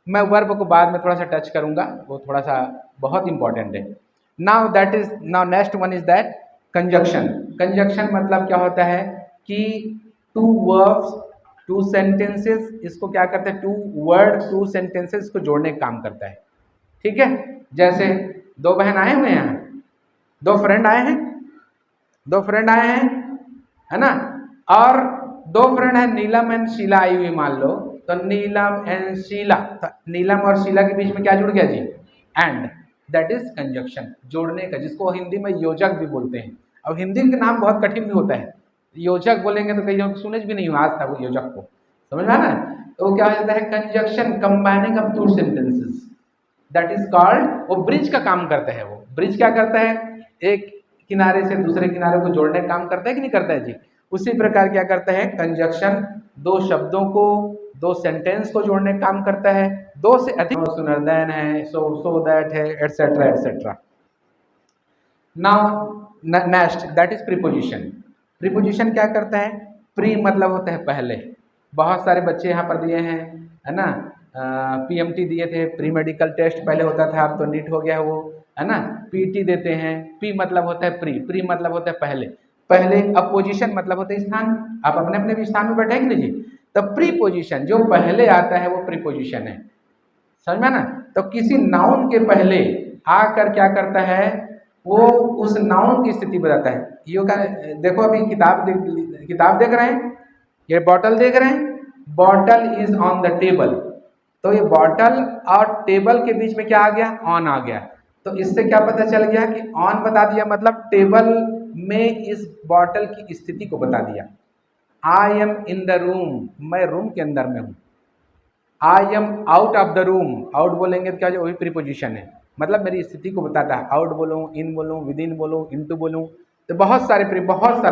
मैं वर्ब को बाद में थोड़ा सा टच करूंगा, वो थोड़ा सा बहुत इंपॉर्टेंट है। Now next one is that conjunction. Conjunction मतलब क्या होता है कि 2 वर्ब्स 2 सेंटेंसेस, इसको क्या करते हैं, 2 वर्ड 2 सेंटेंसेस को जोड़ने का काम करता है। ठीक है, जैसे 2 बहन आए हुए हैं, 2 फ्रेंड आए हैं, 2 फ्रेंड आए हैं, है ना, और 2 फ्रेंड है, नीलम एंड शीला आई हुई मान लो, तो नीलम एंड शीला, तो नीलम और शीला के बीच में क्या जुड़ गया जी, एंड, दैट इज कंजक्शन, जोड़ने का, जिसको हिंदी में योजक भी बोलते हैं। अब हिंदी का नाम बहुत कठिन भी होता है, योजक बोलेंगे तो कई लोग सुने भी नहीं हो आज तक वो योजक को, समझ में आ रहा है? तो वो क्या हो जाता है, conjunction, combining of 2 sentences, that is called, वो ब्रिज का काम करता है। वो ब्रिज क्या करता है, एक किनारे से दूसरे किनारे को जोड़ने का काम करता है कि नहीं करता है जी। उसी प्रकार क्या करता है कंजक्शन, 2 शब्दों को, 2 सेंटेंस को जोड़ने का काम करता है, 2 से अधिक, सुनर देन है, सो दैट है, etcetera etcetera. Now next that is preposition. Preposition क्या करता है, प्री मतलब होता है पहले, बहुत सारे बच्चे यहाँ पर दिए हैं, है ना, पीएमटी दिए थे, प्री मेडिकल टेस्ट पहले होता था, अब तो नीट हो गया वो, है ना, पीटी देते हैं, पी मतलब होता है प्री मतलब होता है पहले, अपोजिशन मतलब होता है स्थान, आप अपने अपने भी स्थान में बैठे कि नहीं जी, तो प्रीपोजिशन जो पहले आता है वो प्रीपोजिशन है। समझ में ना? तो किसी नाउन के पहले आकर क्या करता है, वो उस नाउन की स्थिति बताता है। ये का देखो, अभी किताब देख रहे हैं, ये बॉटल देख रहे हैं, bottle is on the table, तो ये बॉटल और टेबल के बीच में क्या आ गया, ऑन आ गया। तो इससे क्या पता चल गया कि ऑन बता दिया मतलब टेबल में इस बॉटल की स्थिति को बता दिया। I am in the room, मैं रूम के अंदर में हूँ। I am out of the room, out बोलेंगे तो क्या हो, वही प्रीपोजिशन है, मतलब मेरी स्थिति को बताता है। आउट बोलूँ, इन बोलूँ, विद इन बोलूँ, इनटू बोलूँ, तो बहुत सारा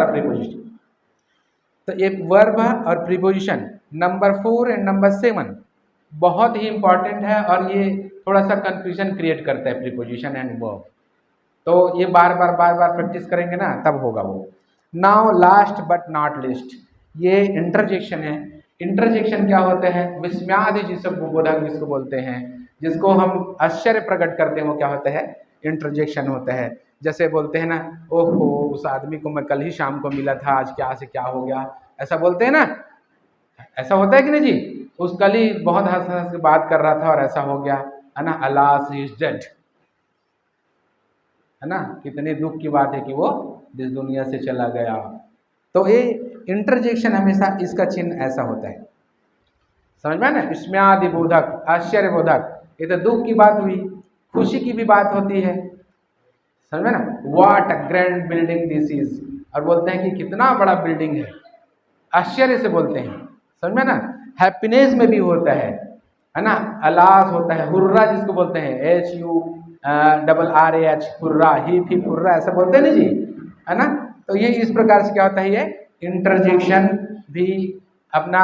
प्रीपोजिशन। तो एक वर्ब और प्रीपोजिशन। नंबर 4 एंड नंबर 7 बहुत ही इंपॉर्टेंट है और ये थोड़ा सा कंफ्यूजन क्रिएट करता है, प्रीपोजिशन एंड वर्ब। तो ये बार बार प्रैक्टिस करेंगे ना तब होगा वो। Now last but not list, ये इंटरजेक्शन है। इंटरजेक्शन क्या होते हैं, विस्मयादि जिसको बोधक जिसको बोलते हैं, जिसको हम आश्चर्य प्रकट करते हैं वो क्या होता है, इंटरजेक्शन होता है। जैसे बोलते हैं ना, ओहो उस आदमी को मैं कल ही शाम को मिला था, आज क्या से क्या हो गया, ऐसा बोलते हैं ना, ऐसा होता है कि नहीं जी। उस कल ही बहुत हंस हंस के बात कर रहा था और ऐसा हो गया, है ना, अलास ही इज डेड, है ना, कितने दुख की बात है कि वो इस दुनिया से चला गया। तो ये इंटरजेक्शन हमेशा इसका चिन्ह ऐसा होता है, समझ में ना, विस्मयादि बोधक, आश्चर्य बोधक। ये तो दुख की बात हुई, खुशी की भी बात होती है, समझ में ना, what a grand building this is, और बोलते हैं कि कितना बड़ा बिल्डिंग है, आश्चर्य से बोलते हैं, समझ में ना। हैप्पीनेस में भी होता है ना, अलास होता है, हुर्रा जिसको बोलते हैं, HURRAH, हुर्रा, ही हुर्रा, ऐसा बोलते हैं ना जी, है ना। तो ये इस प्रकार से क्या होता है, ये इंटरजेक्शन भी अपना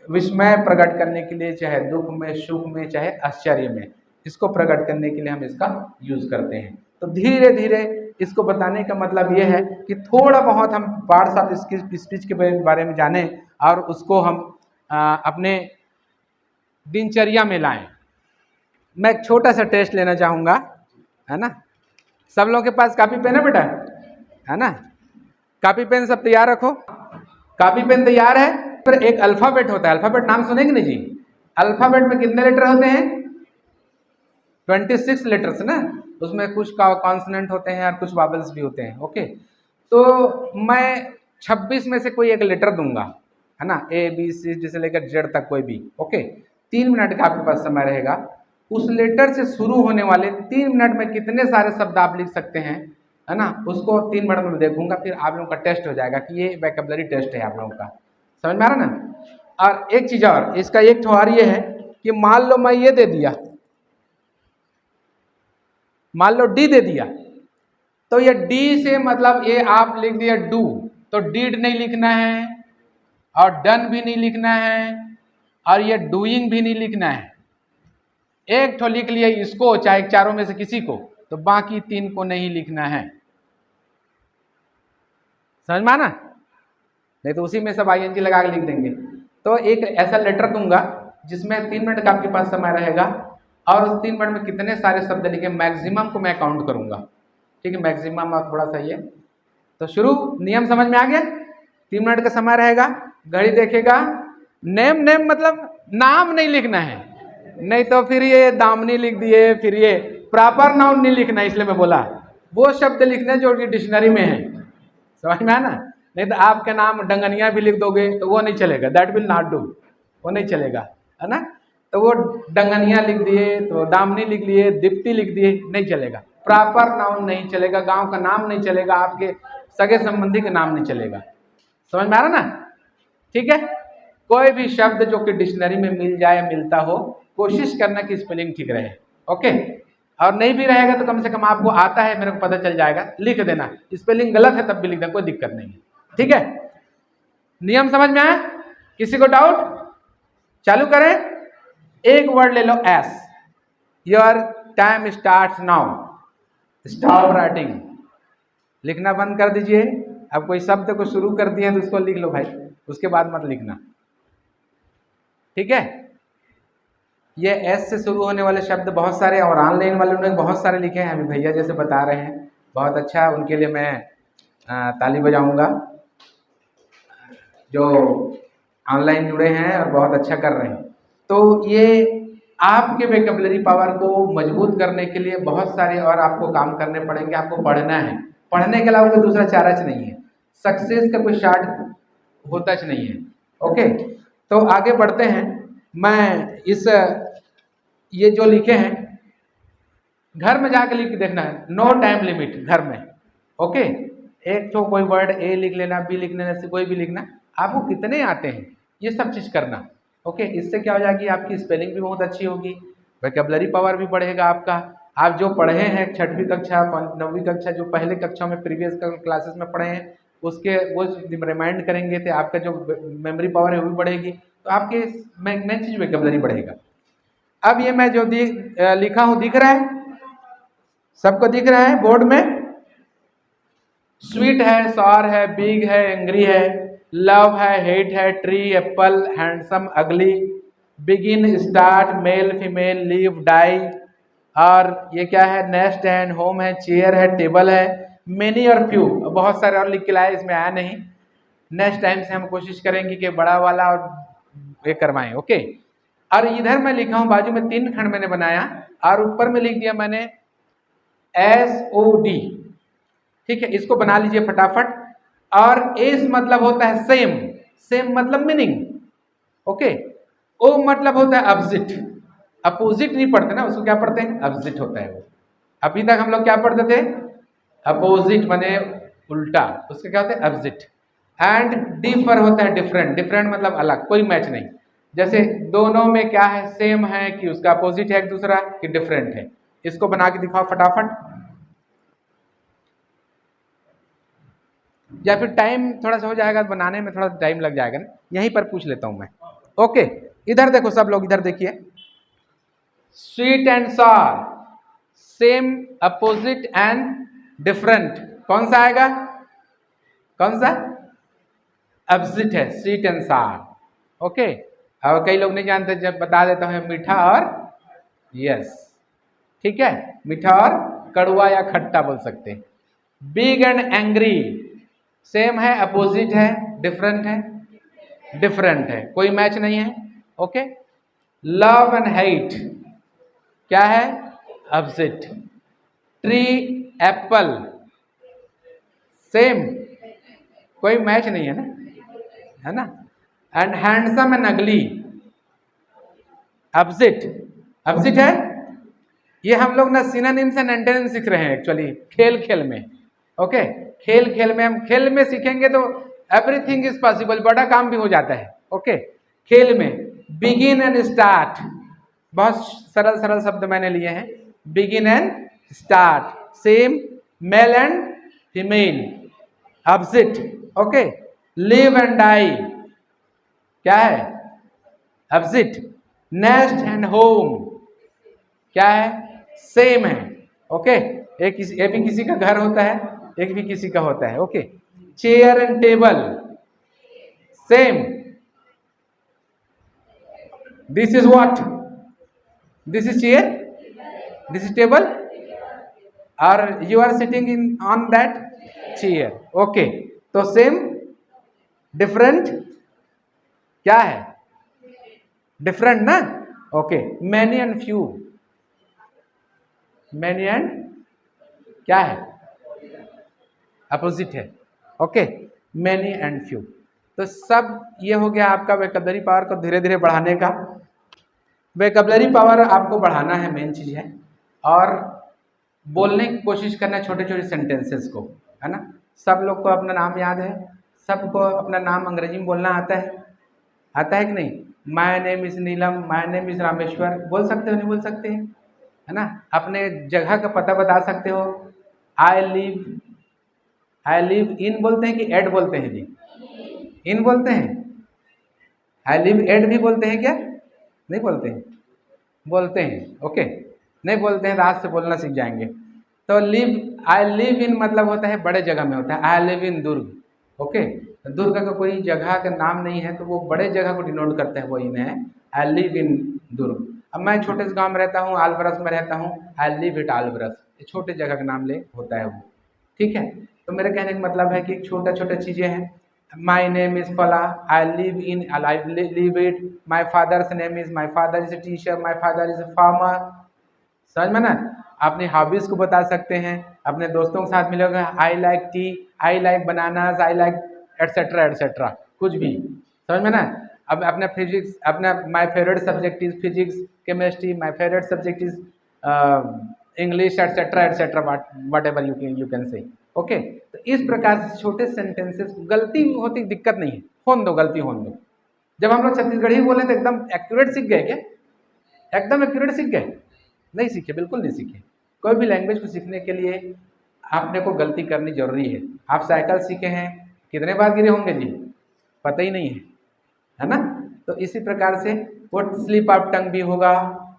विस्मय प्रकट करने के लिए, चाहे दुख में, सुख में, चाहे आश्चर्य में, इसको प्रकट करने के लिए हम इसका यूज करते हैं। तो धीरे धीरे इसको बताने का मतलब ये है कि थोड़ा बहुत हम पार्ट्स ऑफ स्पीच के बारे में जानें और उसको हम अपने दिनचर्या में लाएं। मैं एक छोटा सा टेस्ट लेना चाहूँगा, है ना। सब लोगों के पास कापी पेन है बेटा, है ना, कापी पेन सब तैयार रखो, कापी पेन तैयार है। फिर एक अल्फ़ाबेट होता है, अल्फ़ाबेट नाम सुनेंगे नहीं जी। अल्फ़ाबेट में कितने लेटर होते हैं, 26 लेटर्स ना, उसमें कुछ कॉन्सोनेंट होते हैं और कुछ वावल्स भी होते हैं। ओके, तो मैं 26 में से कोई एक लेटर दूंगा, है ना, ABCD से लेकर Z तक कोई भी। ओके, 3 मिनट का आपके पास समय रहेगा। उस लेटर से शुरू होने वाले 3 मिनट में कितने सारे शब्द आप लिख सकते हैं, है ना, उसको 3 मिनट में देखूंगा। फिर आप लोगों का टेस्ट हो जाएगा कि ये वोकैबुलरी टेस्ट है आप लोगों का, समझ में आ रहा ना। और एक चीज़ और, इसका एक ठोर ये है कि मान लो मैं ये दे दिया, मान लो D दे दिया, तो ये D से मतलब ये आप लिख दिया डू, तो डीड नहीं लिखना है और डन भी नहीं लिखना है और ये डूइंग भी नहीं लिखना है। एक ठो लिख लिया इसको, चाहे चारों में से किसी को, तो बाकी 3 को नहीं लिखना है, समझ में आना। नहीं तो उसी में सब ING लगा के लिख देंगे। तो एक ऐसा लेटर दूंगा जिसमें 3 मिनट का आपके पास समय रहेगा और उस 3 मिनट में कितने सारे शब्द लिखे, मैक्सिमम को मैं काउंट करूंगा, ठीक है, मैक्सिमम और थोड़ा सा ये। तो शुरू, नियम समझ में आ गया। 3 मिनट का समय रहेगा, घड़ी देखेगा, नेम, नेम मतलब नाम नहीं लिखना है, नहीं तो फिर ये दामनी लिख दिए, फिर ये प्रॉपर नाउन नहीं लिखना है, इसलिए मैं बोला वो शब्द लिखना जो कि डिक्शनरी में है, समझ में आना। नहीं तो आपका नाम डंगनिया भी लिख दोगे तो वो नहीं चलेगा, दैट विल नॉट डू, वो नहीं चलेगा, है ना। तो वो डंगनिया लिख दिए, तो दामनी लिख लिए, दीप्ति लिख दिए, नहीं चलेगा, प्रॉपर नाउन नहीं चलेगा, गांव का नाम नहीं चलेगा, आपके सगे संबंधी का नाम नहीं चलेगा, समझ में आ रहा ना। ठीक है, कोई भी शब्द जो कि डिक्शनरी में मिल जाए, मिलता हो, कोशिश करना कि स्पेलिंग ठीक रहे। ओके, और नहीं भी रहेगा तो कम से कम आपको आता है, मेरे को पता चल जाएगा, लिख देना। स्पेलिंग गलत है तब भी लिख देना, कोई दिक्कत नहीं है, ठीक है। नियम समझ में आया, किसी को डाउट? चालू करें। एक वर्ड ले लो, S. Your time start now, stop writing, लिखना बंद कर दीजिए। अब कोई शब्द को शुरू कर दिए तो उसको लिख लो भाई, उसके बाद मत लिखना, ठीक है। ये एस से शुरू होने वाले शब्द बहुत सारे, और ऑनलाइन वाले उन्होंने बहुत सारे लिखे हैं, अभी भैया जैसे बता रहे हैं, बहुत अच्छा, उनके लिए मैं ताली बजाऊंगा, जो ऑनलाइन जुड़े हैं और बहुत अच्छा कर रहे हैं। तो ये आपके वोकैबुलरी पावर को मजबूत करने के लिए बहुत सारे और आपको काम करने पड़ेंगे। आपको पढ़ना है, पढ़ने के अलावा कोई दूसरा चारा नहीं है, सक्सेस का कोई शार्ट होता नहीं है। ओके, तो आगे बढ़ते हैं। मैं इस ये जो लिखे हैं घर में जाकर लिख के देखना है, नो टाइम लिमिट घर में। ओके, एक तो कोई वर्ड ए लिख लेना, बी लिख लेना, से कोई भी लिखना, आपको कितने आते हैं ये सब चीज़ करना। ओके, इससे क्या हो जाएगी, आपकी स्पेलिंग भी बहुत अच्छी होगी, वोकैबुलरी पावर भी बढ़ेगा आपका। आप जो पढ़े हैं 6वीं कक्षा 9वीं कक्षा, जो पहले कक्षा में प्रीवियस क्लासेस में पढ़े हैं, उसके वो रिमाइंड करेंगे तो आपका जो मेमोरी पावर है वो भी बढ़ेगी, तो आपके मेन चीज़ वोकैबुलरी बढ़ेगा। अब ये मैं जो लिखा हूँ दिख रहा है, सबको दिख रहा है बोर्ड में? स्वीट है, सॉर है, बिग है, एंग्री है, लव है, हेट है, tree, apple, handsome, ugly, begin, start, male, female, leave, die, और ये क्या है, नेस्ट है, होम है, चेयर है, टेबल है, मेनी और फ्यू, बहुत सारे और लिख के लाए, इसमें आया नहीं। नेक्स्ट टाइम से हम कोशिश करेंगे कि बड़ा वाला और ये करवाएं, ओके। और इधर मैं लिखा हूं, बाजू में 3 खंड मैंने बनाया और ऊपर में लिख दिया मैंने SOD, ठीक है, इसको बना लीजिए फटाफट। और एस मतलब होता है सेम, सेम मतलब मीनिंग, ओके। ओ मतलब होता है अपोजिट, अपोजिट नहीं पढ़ते ना, उसको क्या पढ़ते हैं, अपोजिट होता है वो। अभी तक हम लोग क्या पढ़ते थे, अपोजिट माने उल्टा, उसका क्या होता है, अपोजिट। एंड डिफर होता है डिफरेंट, डिफरेंट मतलब अलग, कोई मैच नहीं। जैसे दोनों में क्या है, सेम है कि उसका अपोजिट है एक दूसरा, कि डिफरेंट है। इसको बना के दिखाओ फटाफट, या फिर टाइम थोड़ा सा हो जाएगा बनाने में, थोड़ा टाइम लग जाएगा ना, यहीं पर पूछ लेता हूं मैं, ओके। इधर देखो सब लोग, इधर देखिए, sweet and sour, same, opposite and different, कौन सा आएगा, कौन सा, अपोजिट है, स्वीट एंड सॉर, ओके। और कई लोग नहीं जानते, जब बता देता हूं, मीठा और यस, ठीक है, मीठा और कड़वा या खट्टा बोल सकते हैं। बिग एंड एंग्री, सेम है, अपोजिट है, डिफरेंट है, डिफरेंट है, कोई मैच नहीं है, ओके। लव एंड हेट क्या है, अपोजिट। ट्री, एप्पल, सेम, कोई मैच नहीं है ना, है ना। एंड हैंडसम एंड अगली, अपोजिट, अपोजिट है। ये हम लोग ना सिनोनिम्स एंड एंटोनिम्स सीख रहे हैं एक्चुअली, खेल खेल में, ओके। खेल खेल में, हम खेल में सीखेंगे तो एवरीथिंग इज पॉसिबल, बड़ा काम भी हो जाता है, ओके। खेल में बिगिन एंड स्टार्ट, बहुत सरल सरल शब्द मैंने लिए हैं, begin and start, same, male and female, opposite, okay. Live and die क्या है, अपोजिट। नेस्ट एंड होम क्या है, सेम है, ओके। एक भी किसी का घर होता है, एक भी किसी का होता है, okay. Chair and table same, this is what, this is chair, this is table, और you are sitting in on that chair, okay. तो सेम, डिफरेंट क्या है, डिफरेंट ना, okay. Many and few, many and क्या है, opposite है, okay. Many and few, तो सब ये हो गया आपका वेकैबुलरी पावर को धीरे धीरे बढ़ाने का। वेकैबुलरी पावर आपको बढ़ाना है, मेन चीज है, और बोलने की कोशिश करना छोटे छोटे सेंटेंसेस को, है ना। सब लोग को अपना नाम याद है, सबको अपना नाम अंग्रेजी में बोलना आता है, आता है कि नहीं। My name is Neelam, my name is Rameshwar, बोल सकते हो, नहीं बोल सकते हैं, है ना। अपने जगह का पता बता सकते हो, आई लिव इन बोलते हैं कि एट बोलते हैं जी, इन बोलते हैं, आई लिव एट भी बोलते हैं क्या, नहीं बोलते हैं, बोलते हैं, ओके। नहीं बोलते हैं तो आज से बोलना सीख जाएंगे। तो लिव, आई लिव इन मतलब होता है बड़े जगह में होता है, I live in Durg, okay. दुर्ग का कोई जगह का नाम नहीं है तो वो बड़े जगह को डिनोट करता है, वो इन है, आई लिव इन दुर्ग। अब मैं छोटे से गांव में रहता हूँ, आलबरस में रहता हूँ, आई लिव इट आलबरस, ये छोटे जगह का नाम ले होता है वो, ठीक है। तो मेरे कहने का मतलब है कि छोटा छोटा चीज़ें हैं। माई नेम इज़ फला, I live in, I live it, my father's name is, my father is a teacher, my father is a farmer, समझ में ना। अपनी हॉबीज़ को बता सकते हैं, अपने दोस्तों के साथ मिलोगे, I like T, I like bananas, I like etcetera etcetera, कुछ भी, समझ में ना। अब अपना फिजिक्स, अपना my favourite subject is physics, chemistry, my favourite subject is English, etcetera etcetera, what ever you can say, okay. तो इस प्रकार से छोटे सेंटेंसेस, गलती होती दिक्कत नहीं है, होने दो, गलती होने दो। जब हम लोग छत्तीसगढ़ी बोले तो एकदम एक्यूरेट सीख गए क्या, एकदम एक्यूरेट सीख गए, नहीं सीखे, बिल्कुल नहीं सीखे। कोई भी लैंग्वेज को सीखने के लिए आपने को गलती करनी जरूरी है। आप साइकिल सीखे हैं, कितने बार गिरे होंगे जी, पता ही नहीं है ना। तो इसी प्रकार से वो स्लिप ऑफ टंग भी होगा,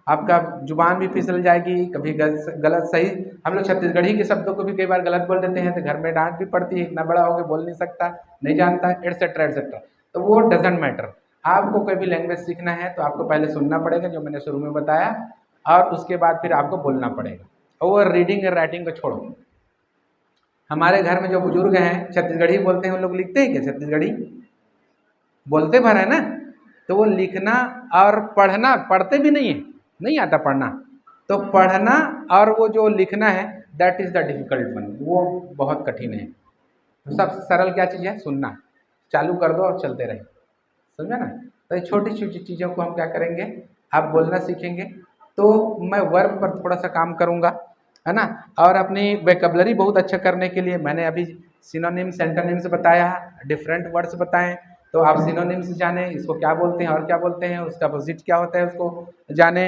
आपका जुबान भी फिसल जाएगी, कभी गलत सही, हम लोग छत्तीसगढ़ी के शब्दों को भी कई बार गलत बोल देते हैं तो घर में डांट भी पड़ती है, इतना बड़ा हो गया बोल नहीं सकता, नहीं जानता, एटसेट्रा एटसेट्रा। तो वो डजेंट मैटर, आपको कोई भी लैंग्वेज सीखना है तो आपको पहले सुनना पड़ेगा, जो मैंने शुरू में बताया, और उसके बाद फिर आपको बोलना पड़ेगा। और रीडिंग और राइटिंग को छोड़ो। हमारे घर में जो बुजुर्ग हैं छत्तीसगढ़ी बोलते हैं, उन लोग लिखते हैं क्या छत्तीसगढ़ी? बोलते भर है ना। तो वो लिखना और पढ़ना, पढ़ते भी नहीं है, नहीं आता पढ़ना, तो पढ़ना और वो जो लिखना है that is the difficult one, वो बहुत कठिन है। तो सबसे सरल क्या चीज़ है? सुनना। चालू कर दो और चलते रहे, समझा ना। तो ये छोटी छोटी चीज़ों को हम क्या करेंगे, आप बोलना सीखेंगे। तो मैं वर्ब पर थोड़ा सा काम करूँगा, है ना। और अपनी वेकबलरी बहुत अच्छा करने के लिए मैंने अभी सिनोनिम्स एंटोनिम्स बताया, डिफरेंट वर्ड्स बताएं, तो आप सिनोनिम्स जाने इसको क्या बोलते हैं और क्या बोलते हैं, उसका अपोजिट क्या होता है उसको जाने,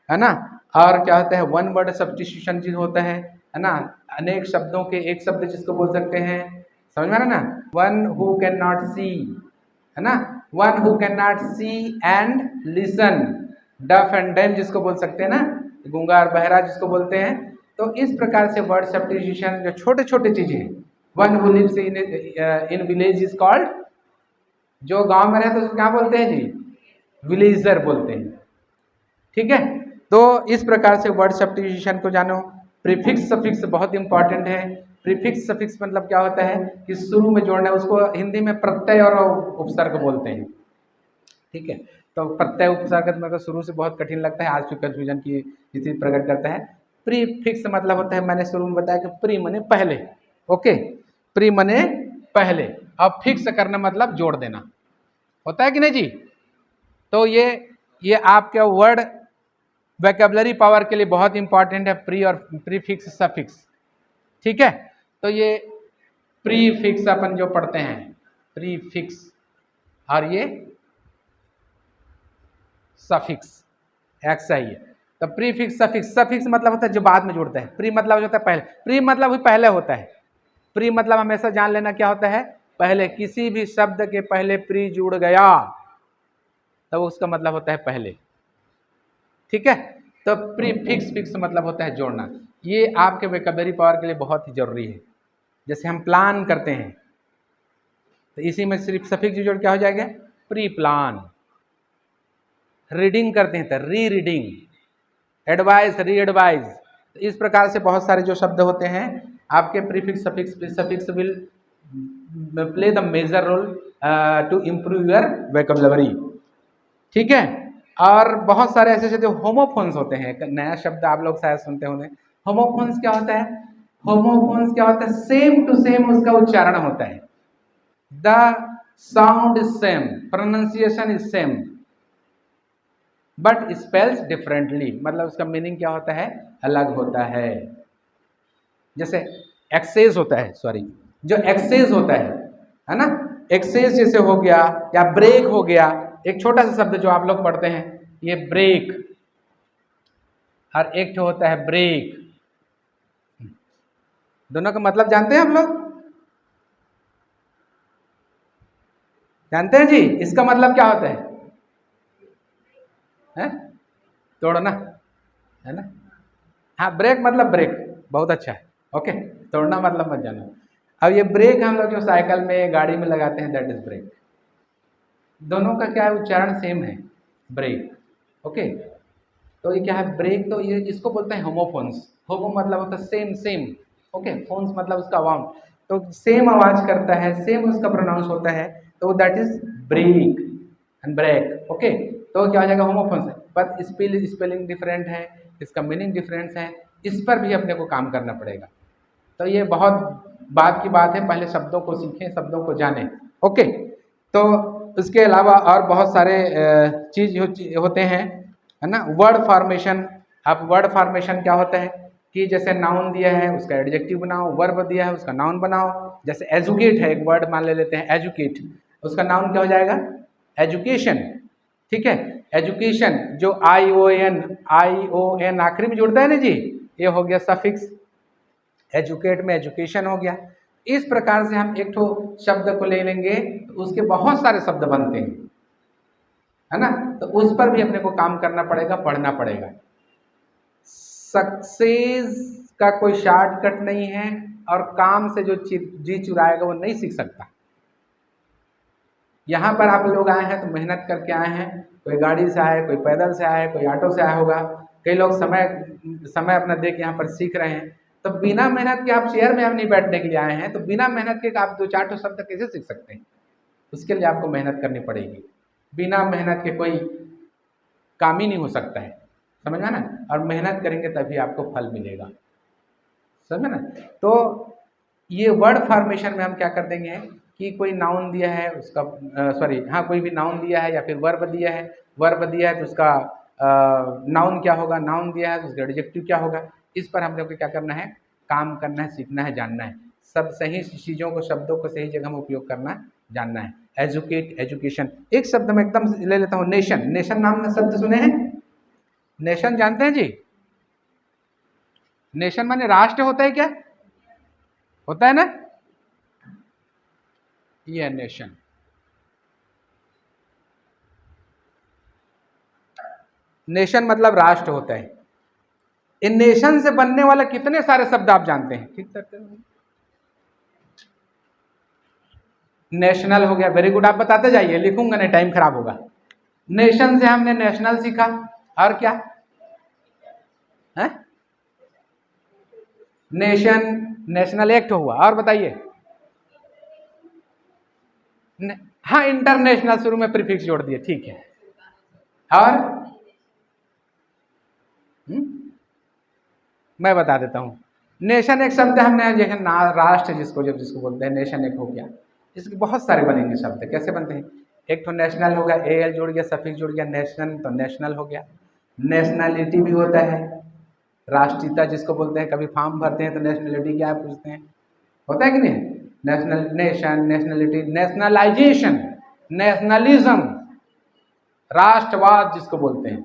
है ना। और क्या होता है वन वर्ड सब्स्टिट्यूशन जो होता है ना, अनेक शब्दों के एक शब्द जिसको बोल सकते हैं, समझ में आ रहा ना। One who can not see, है ना, one who can not see and listen, deaf and dumb जिसको बोल सकते हैं ना, गूंगा और बहरा जिसको बोलते हैं। तो इस प्रकार से वर्ड सब्स्टिट्यूशन जो छोटे छोटे चीजें हैं, one who lives in village is called, जो गांव में रहते उसको क्या बोलते हैं जी? विलेजर बोलते हैं, ठीक है। तो इस प्रकार से वर्ड सब्स्टिट्यूशन को जानो। प्रीफिक्स सफिक्स बहुत इंपॉर्टेंट है। प्रीफिक्स सफिक्स मतलब क्या होता है कि शुरू में जोड़ना, उसको हिंदी में प्रत्यय और उपसर्ग बोलते हैं, ठीक है। तो प्रत्यय उपसर्ग मतलब शुरू से बहुत कठिन लगता है, आज भी कन्फ्यूजन की स्थिति प्रकट करता है। प्रीफिक्स मतलब होता है, मैंने शुरू में बताया कि प्री मने पहले, ओके, प्री मने पहले, अब फिक्स करना मतलब जोड़ देना, होता है कि नहीं जी। तो ये आपके वर्ड वोकैबुलरी पावर के लिए बहुत इंपॉर्टेंट है, प्री और प्रीफिक्स सफिक्स, ठीक है। तो ये प्रीफिक्स अपन जो पढ़ते हैं, प्रीफिक्स, और ये सफिक्स ऐसा ही है। तो प्रीफिक्स सफिक्स, सफिक्स मतलब होता है जो बाद में जुड़ता है, प्री मतलब होता है पहले, प्री मतलब भी पहले होता है। प्री मतलब हमेशा जान लेना क्या होता है, पहले, किसी भी शब्द के पहले प्री जुड़ गया तो उसका मतलब होता है पहले, ठीक है। तो प्रीफिक्स फिक्स मतलब होता है जोड़ना। ये आपके वोकैबुलरी पावर के लिए बहुत ही जरूरी है। जैसे हम प्लान करते हैं तो इसी में सिर्फ सफिक्स जोड़ क्या हो जाएगा, प्री प्लान। रीडिंग करते हैं तो री रीडिंग, एडवाइस री एडवाइस। तो इस प्रकार से बहुत सारे जो शब्द होते हैं आपके prefix suffix suffix will play the major role to improve your vocabulary, ठीक है। और बहुत सारे ऐसे शब्द होमोफोन्स होते हैं, एक नया शब्द आप लोग शायद सुनते होंगे। होमोफोन्स क्या होता है? होमोफोन्स क्या होता है? सेम टू सेम उसका उच्चारण होता है, the sound is same, pronunciation is same, but spells differently, मतलब उसका मीनिंग क्या होता है, अलग होता है। जैसे एक्सेस होता है, सॉरी, जो एक्सेस होता है ना, एक्सेस जैसे हो गया, या ब्रेक हो गया, एक छोटा सा शब्द जो आप लोग पढ़ते हैं, ये ब्रेक, और एक तो होता है ब्रेक। दोनों का मतलब जानते हैं आप लोग? जानते हैं जी, इसका मतलब क्या होता है? तोड़ना, है ना। हाँ, ब्रेक मतलब ब्रेक, बहुत अच्छा है, ओके। तोड़ना मतलब मत जानो। अब ये ब्रेक हम लोग जो साइकिल में गाड़ी में लगाते हैं दैट इज ब्रेक। दोनों का क्या है, उच्चारण सेम है, ब्रेक, ओके। तो ये क्या है, ब्रेक, तो ये इसको बोलते हैं होमोफोन्स। होमो मतलब होता है सेम सेम, ओके, फोन्स मतलब उसका वाउंड, तो सेम आवाज करता है, सेम उसका प्रोनाउंस होता है, तो that is break and brake, okay. तो क्या हो जाएगा, होमोफोन्स है, बट स्पेलिंग डिफरेंट है, इसका मीनिंग डिफरेंस है, इस पर भी अपने को काम करना पड़ेगा। तो ये बहुत बात की बात है, पहले शब्दों को सीखें, शब्दों को जानें, ओके। तो इसके अलावा और बहुत सारे चीज होते हैं, है ना। वर्ड फॉर्मेशन, अब वर्ड फॉर्मेशन क्या होता है कि जैसे नाउन दिया है उसका एडजेक्टिव बनाओ, वर्ब दिया है उसका नाउन बनाओ। जैसे एजुकेट है, एक वर्ड मान लेते हैं एजुकेट, उसका नाउन क्या हो जाएगा, एजुकेशन, ठीक है। एजुकेशन जो आई ओ एन आखिरी में जुड़ता है ना जी, ये हो गया सफिक्स, एजुकेट में एजुकेशन हो गया। इस प्रकार से हम एक ठो शब्द को ले लेंगे तो उसके बहुत सारे शब्द बनते हैं, है ना। तो उस पर भी अपने को काम करना पड़ेगा, पढ़ना पड़ेगा। सक्सेस का कोई शॉर्टकट नहीं है, और काम से जो जी चुराएगा वो नहीं सीख सकता, यहाँ पर आप लोग आए हैं तो मेहनत करके आए हैं, कोई गाड़ी से आए, कोई पैदल से आए, कोई ऑटो से आया होगा, कई लोग समय अपना दे के यहाँ पर सीख रहे हैं। तो बिना मेहनत के आप चेयर में हम नहीं बैठने के लिए आए हैं, तो बिना मेहनत के आप 2-4 ठो शब्द कैसे सीख सकते हैं? उसके लिए आपको मेहनत करनी पड़ेगी। बिना मेहनत के कोई काम ही नहीं हो सकता है, समझ में ना? और मेहनत करेंगे तभी आपको फल मिलेगा, समझ ना? तो ये वर्ड फॉर्मेशन में हम क्या कर देंगे कि कोई नाउन दिया है उसका कोई भी नाउन दिया है या फिर वर्ब दिया है, तो उसका नाउन क्या होगा, नाउन दिया है तो उसका एडजेक्टिव क्या होगा, इस पर हम लोग को क्या करना है, काम करना है, सीखना है, जानना है। सब सही चीज़ों को, शब्दों को सही जगह में उपयोग करना जानना है। Educate, education. एक शब्द में एकदम ले लेता हूँ, नेशन। नेशन नाम में शब्द सुने हैं? नेशन जानते हैं जी? नेशन माने राष्ट्र होता है क्या? होता है ना? ये नेशन। नेशन मतलब राष्ट्र होता है। इन नेशन से बनने वाले कितने सारे शब्द आप जानते हैं? ठीक करते हैं। नेशनल हो गया, वेरी गुड, आप बताते जाइए, लिखूंगा नहीं, टाइम खराब होगा। नेशन से हमने नेशनल सीखा, और क्या है? नेशन, नेशनल एक्ट हुआ, और बताइए। हाँ, इंटरनेशनल, शुरू में प्रीफिक्स जोड़ दिए, ठीक है। और मैं बता देता हूँ। नेशन एक शब्द हमने, जैसे राष्ट्र जिसको बोलते हैं, नेशन एक हो गया। इसके बहुत सारे बनेंगे शब्द। कैसे बनते हैं? एक तो नेशनल हो गया, एल जुड़ गया, सफिक्स जुड़ गया, नेशनल, तो नेशनल हो गया। नेशनलिटी भी होता है, राष्ट्रीयता जिसको बोलते हैं। कभी फॉर्म भरते हैं तो नेशनलिटी क्या पूछते हैं, होता है कि नहीं? National, nation, nationality, nationalisation, nationalism, राष्ट्रवाद जिसको बोलते हैं,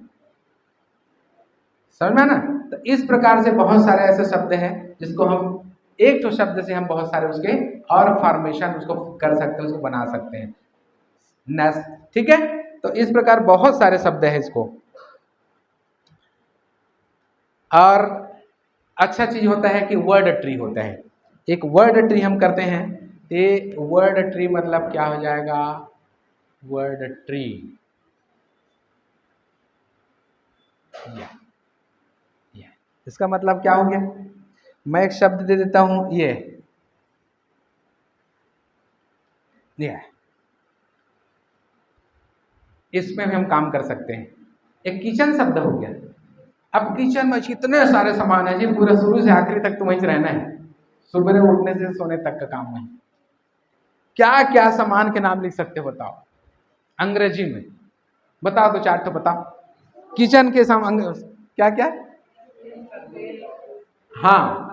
समझ में ना? तो इस प्रकार से बहुत सारे ऐसे शब्द हैं जिसको हम एक तो शब्द से हम बहुत सारे उसके और फॉर्मेशन उसको कर सकते हैं, उसको बना सकते हैं। ठीक है? तो इस प्रकार बहुत सारे शब्द हैं इसको। और अच्छा चीज होता है कि वर्ड ट्री होता है। एक वर्ड ट्री हम करते हैं। ये वर्ड ट्री मतलब क्या हो जाएगा? वर्ड ट्री, इसका मतलब क्या हो गया? मैं एक शब्द दे देता हूं, ये इसमें भी हम काम कर सकते हैं। एक किचन शब्द हो गया। अब किचन में कितने सारे सामान है जी, पूरे शुरू से आखिरी तक तो वहीं रहना है, सुबह उठने से सोने तक का काम है। क्या क्या सामान के नाम लिख सकते हो बताओ? अंग्रेजी में बताओ तो 4 तो बताओ। किचन के सामान क्या क्या? हाँ,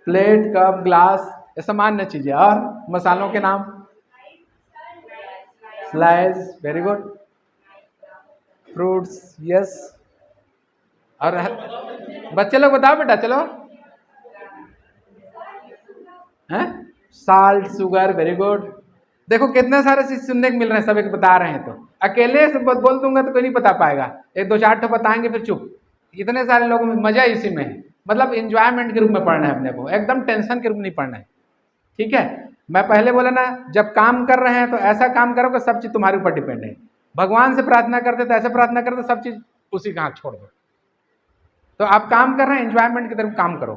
प्लेट, कप, ग्लास, ये सामान्य चीजें। और मसालों के नाम? Slice, very good. Fruits, yes. और बच्चे लोग बताओ बेटा, चलो। हैं? Salt, sugar, very good. देखो कितने सारे चीज सुनने को मिल रहे हैं, सब एक बता रहे हैं। तो अकेले से बोल दूंगा तो कोई नहीं बता पाएगा, 1-2-4 तो बताएंगे फिर चुप। इतने सारे लोगों में मजा इसी में है। मतलब एंजॉयमेंट के रूप में पढ़ना है अपने को, एकदम टेंशन के रूप में नहीं पढ़ना है। ठीक है? मैं पहले बोला ना, जब काम कर रहे हैं तो ऐसा काम करो कि सब चीज तुम्हारे ऊपर डिपेंड है। भगवान से प्रार्थना करते तो ऐसे प्रार्थना करते, सब चीज उसी का हाथ छोड़ दो। तो आप काम कर रहे हैं, एंजॉयमेंट की तरफ काम करो।